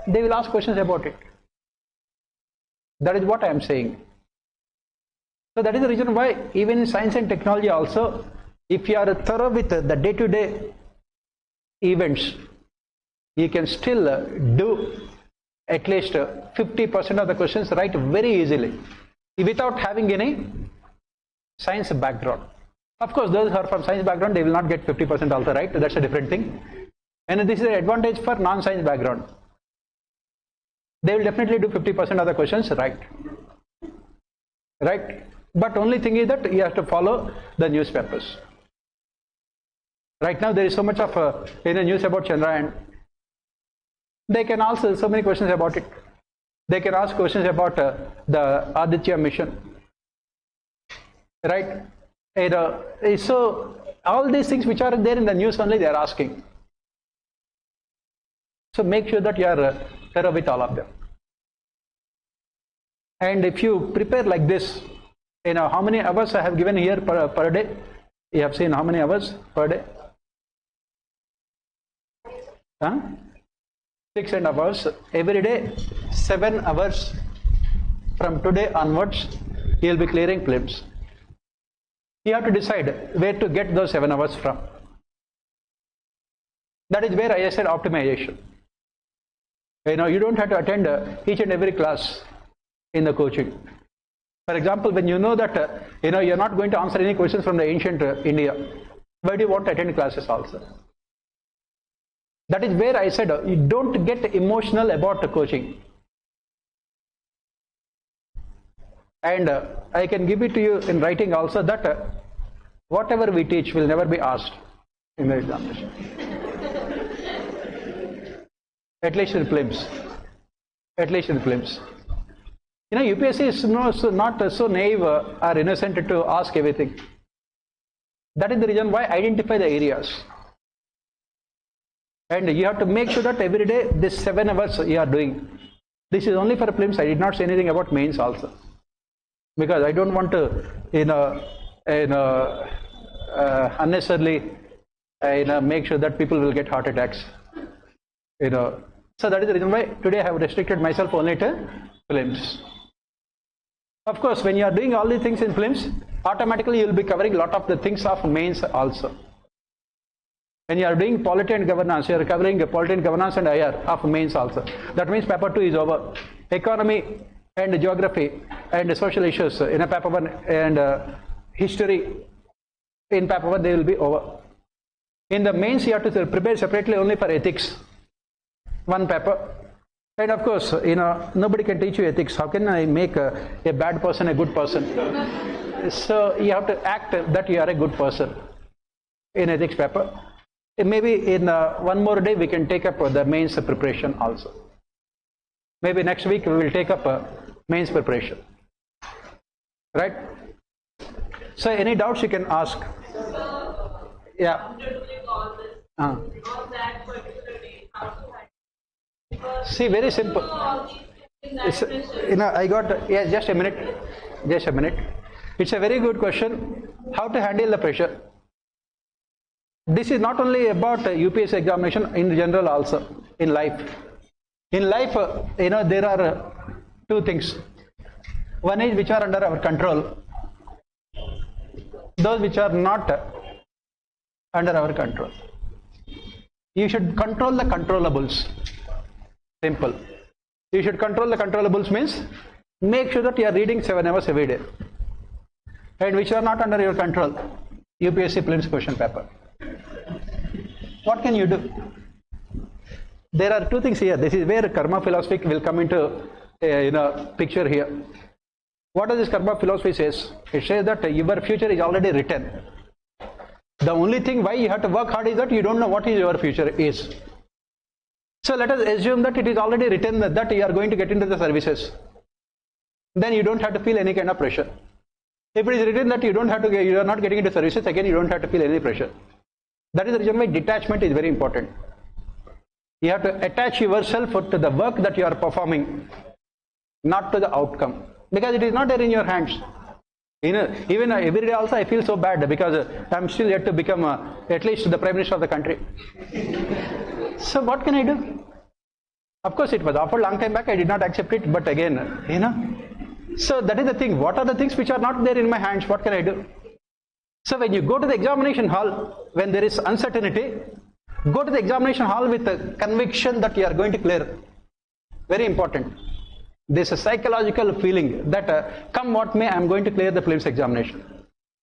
they will ask questions about it. That is what I am saying. So that is the reason why even in science and technology also, if you are thorough with the day-to-day events, you can still do at least 50% of the questions right very easily without having any science background. Of course, those who are from science background, they will not get 50% also right. That's a different thing. And this is an advantage for non-science background. They will definitely do 50% of the questions right. Right? But only thing is that you have to follow the newspapers. Right now there is so much of news about Chandrayaan. They can ask so many questions about it. They can ask questions about the Aditya mission. Right? So all these things which are there in the news only they are asking. So make sure that you are thorough with all of them. And if you prepare like this, how many hours I have given here per day? You have seen how many hours per day? Huh? 6.5 hours every day, 7 hours from today onwards, you will be clearing prelims. You have to decide where to get those 7 hours from. That is where I said optimization. You don't have to attend each and every class in the coaching. For example, when you know that you're not going to answer any questions from the ancient India, why do you want to attend classes also? That is where I said you don't get emotional about the coaching. And I can give it to you in writing also that whatever we teach will never be asked in the examination. At least in prelims. At least in prelims. UPSC is not so naive or innocent to ask everything. That is the reason why identify the areas. And you have to make sure that every day this 7 hours you are doing. This is only for prelims. I did not say anything about mains also, because I don't want to unnecessarily make sure that people will get heart attacks. So that is the reason why today I have restricted myself only to prelims. Of course, when you are doing all these things in prelims, automatically you will be covering a lot of the things of mains also. When you are doing polity and governance, you are covering polity and governance and IR of mains also. That means paper 2 is over. Economy and geography and social issues in a paper 1 and history in paper 1, they will be over. In the mains, you have to prepare separately only for ethics, one paper. And of course, nobody can teach you ethics. How can I make a bad person a good person? So you have to act that you are a good person in ethics paper. Maybe in one more day we can take up the mains preparation also. Maybe next week we will take up mains preparation. Right? So any doubts you can ask. Yeah. See, very simple. I got, yeah, just a minute. It's a very good question. How to handle the pressure? This is not only about UPSC examination, in general also, in life. In life, there are two things. One is which are under our control. Those which are not under our control. You should control the controllables. Simple. You should control the controllables means make sure that you are reading 7 hours every day. And which are not under your control. UPSC prelims question paper. What can you do? There are two things here. This is where karma philosophy will come into picture here. What does this karma philosophy says? It says that your future is already written. The only thing why you have to work hard is that you don't know what is your future is. So let us assume that it is already written that you are going to get into the services. Then you don't have to feel any kind of pressure. If it is written that you are not getting into services, again you don't have to feel any pressure. That is the reason why detachment is very important. You have to attach yourself to the work that you are performing, not to the outcome, because it is not there in your hands. Even every day also I feel so bad because I am still yet to become at least the Prime Minister of the country. So what can I do? Of course it was offered long time back, I did not accept it, but again, So that is the thing. What are the things which are not there in my hands? What can I do? So when you go to the examination hall, when there is uncertainty, go to the examination hall with a conviction that you are going to clear. Very important. There is a psychological feeling that come what may, I am going to clear the prelims examination.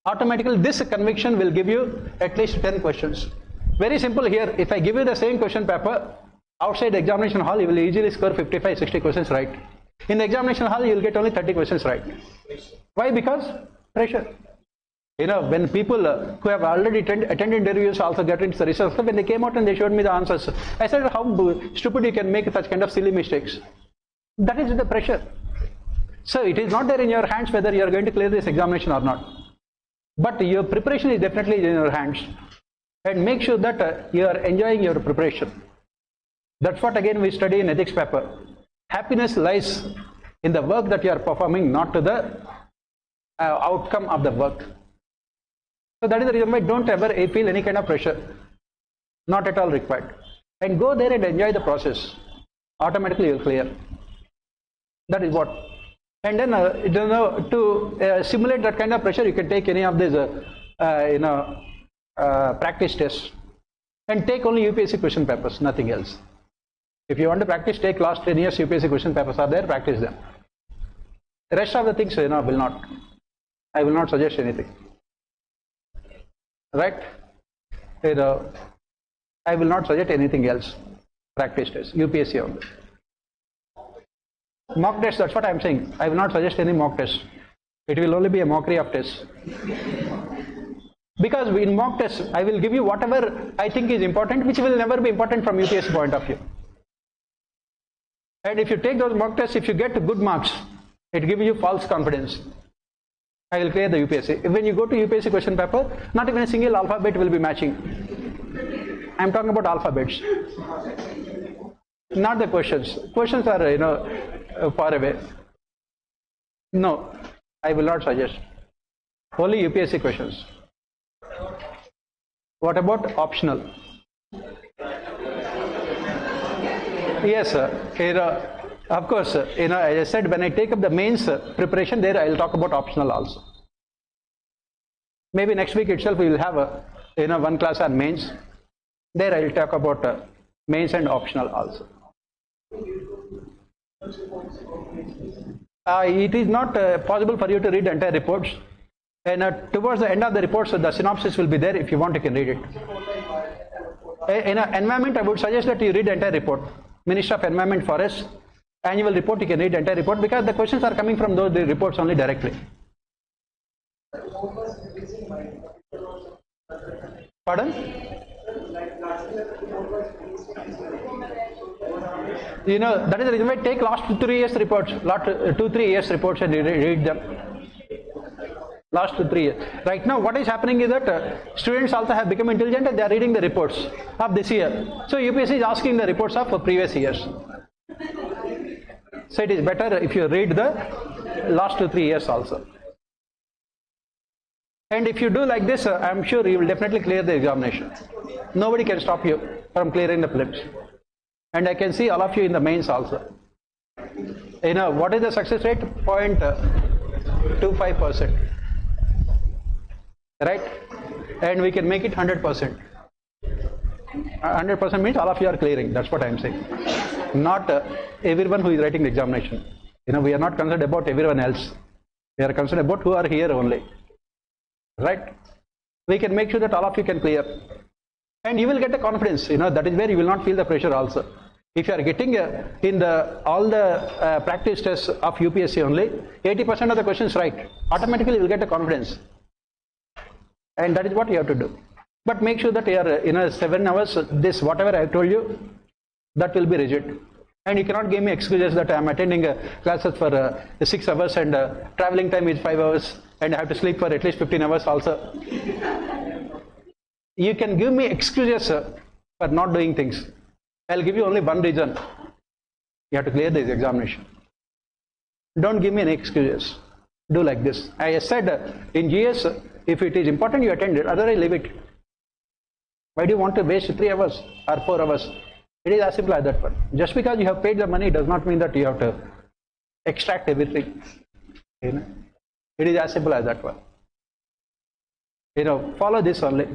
Automatically this conviction will give you at least 10 questions. Very simple here. If I give you the same question paper, outside the examination hall, you will easily score 55, 60 questions right. In the examination hall, you will get only 30 questions right. Why? Because pressure. When people who have already attended interviews also get into the research, when they came out and they showed me the answers, I said, how stupid you can make such kind of silly mistakes. That is the pressure. So it is not there in your hands whether you are going to clear this examination or not. But your preparation is definitely in your hands. And make sure that you are enjoying your preparation. That's what again we study in ethics paper. Happiness lies in the work that you are performing, not to the outcome of the work. So that is the reason why don't ever feel any kind of pressure. Not at all required. and go there and enjoy the process. Automatically you'll clear. That is what. And then to simulate that kind of pressure, you can take any of these practice tests and take only UPSC question papers, nothing else. If you want to practice, take last 10 years UPSC question papers are there, practice them. The rest of the things, will not. I will not suggest anything. Right? I will not suggest anything else. Practice test, UPSC only. Mock test, that's what I am saying. I will not suggest any mock test. It will only be a mockery of tests. Because in mock tests, I will give you whatever I think is important, which will never be important from UPSC point of view. And if you take those mock tests, if you get good marks, it gives you false confidence. I will clear the UPSC. When you go to UPSC question paper, not even a single alphabet will be matching. I am talking about alphabets. Not the questions. Questions are, far away. No, I will not suggest. Only UPSC questions. What about optional? Yes, of course, as I said, when I take up the mains preparation, there I will talk about optional also. Maybe next week itself we will have one class on mains. There I will talk about mains and optional also. It is not possible for you to read entire reports, and towards the end of the reports, the synopsis will be there. If you want, you can read it. In environment, I would suggest that you read entire report. Ministry of Environment, Forest, annual report, you can read entire report because the questions are coming from those reports only directly. Pardon? That is the reason why I take last 3 years reports, 2-3 years reports and read them. Last 2-3 years. Right now, what is happening is that students also have become intelligent and they are reading the reports of this year. So UPSC is asking the reports of previous years. So it is better if you read the last 2-3 years also. And if you do like this, I am sure you will definitely clear the examination. Nobody can stop you from clearing the prelims. And I can see all of you in the mains also. What is the success rate? 0.25%. Right? And we can make it 100%. 100% means all of you are clearing. That's what I am saying. Not everyone who is writing the examination. We are not concerned about everyone else. We are concerned about who are here only. Right? We can make sure that all of you can clear. And you will get the confidence. That is where you will not feel the pressure also. If you are getting in all the practice tests of UPSC only, 80% of the questions right, automatically you will get the confidence. And that is what you have to do. But make sure that you are 7 hours, this whatever I have told you, that will be rigid. And you cannot give me excuses that I am attending classes for 6 hours and traveling time is 5 hours and I have to sleep for at least 15 hours also. You can give me excuses for not doing things. I'll give you only one reason. You have to clear this examination. Don't give me any excuses. Do like this. I said in GS, if it is important, you attend it. Otherwise, leave it. Why do you want to waste 3 hours or 4 hours? It is as simple as that one. Just because you have paid the money does not mean that you have to extract everything. It is as simple as that one. Follow this only.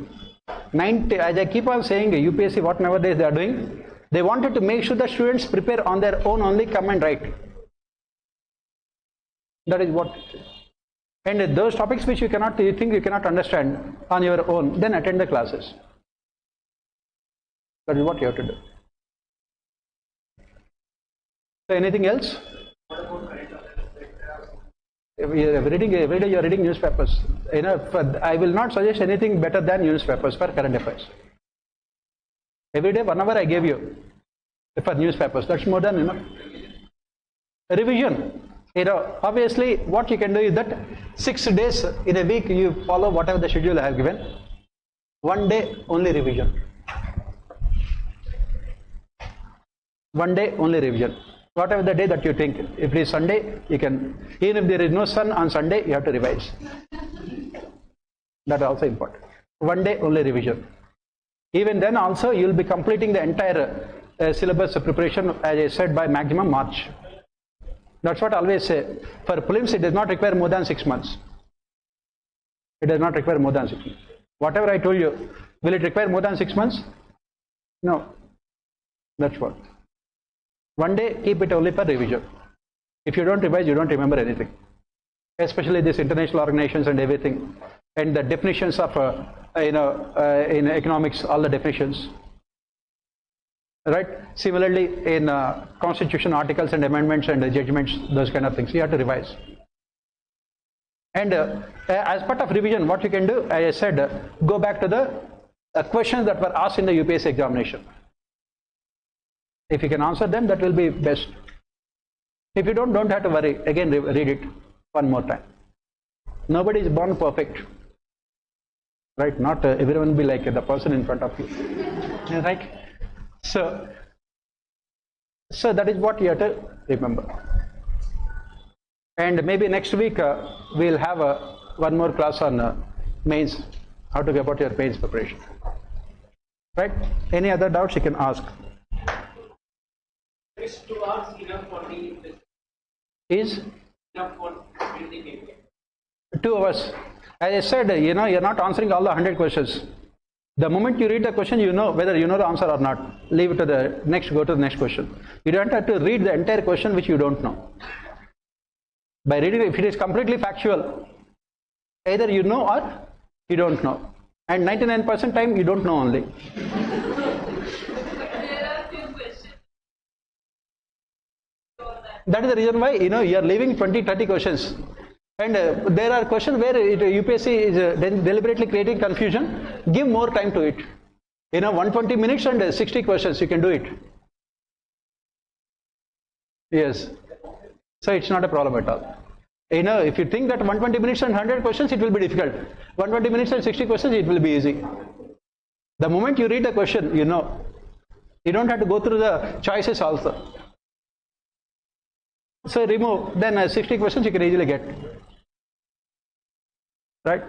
90, as I keep on saying, UPSC, what nowadays they are doing, they wanted to make sure the students prepare on their own only, come and write. That is what. And those topics which you think you cannot understand on your own, then attend the classes. That is what you have to do. So anything else? Every day you are reading newspapers. I will not suggest anything better than newspapers for current affairs. Every day 1 hour I gave you for newspapers. That's more than enough. Revision. Obviously what you can do is that 6 days in a week you follow whatever the schedule I have given. 1 day only revision. 1 day only revision. Whatever the day that you think. If it is Sunday, you can, even if there is no sun on Sunday, you have to revise. That is also important. 1 day only revision. Even then also you will be completing the entire syllabus preparation, as I said, by maximum March. That's what I always say. For prelims, it does not require more than 6 months. It does not require more than 6 months. Whatever I told you, will it require more than 6 months? No. That's what. One day, keep it only for revision. If you don't revise, you don't remember anything. Especially these international organizations and everything, and the definitions of in economics, all the definitions. Right? Similarly, in constitution articles and amendments and judgments, those kind of things, you have to revise. And as part of revision, what you can do, as I said, go back to the questions that were asked in the UPSC examination. If you can answer them, that will be best. If you don't have to worry. Again, read it one more time. Nobody is born perfect. Right? Not everyone will be like the person in front of you. Right? So that is what you have to remember. And maybe next week we'll have one more class on mains, how to go about your mains preparation. Right? Any other doubts you can ask. Is 2 hours enough for the Is enough for building it? 2 hours. As I said, you're not answering all the 100 questions. The moment you read the question, you know whether you know the answer or not. Leave it to the next, go to the next question. You don't have to read the entire question which you don't know. By reading, if it is completely factual, either you know or you don't know. And 99% time you don't know only. There are few questions. That is the reason why you are leaving 20-30 questions. And there are questions where UPSC is deliberately creating confusion. Give more time to it. 120 minutes and 60 questions, you can do it. Yes. So it's not a problem at all. If you think that 120 minutes and 100 questions, it will be difficult. 120 minutes and 60 questions, it will be easy. The moment you read the question, you know. You don't have to go through the choices also. So remove, then 60 questions you can easily get. Right?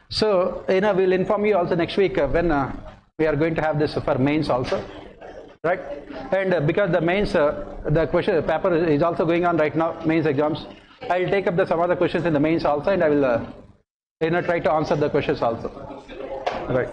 So, we'll inform you also next week when we are going to have this for mains also. Right? And because the mains, the question paper is also going on right now, mains exams, I will take up some other questions in the mains also, and I will try to answer the questions also. Right.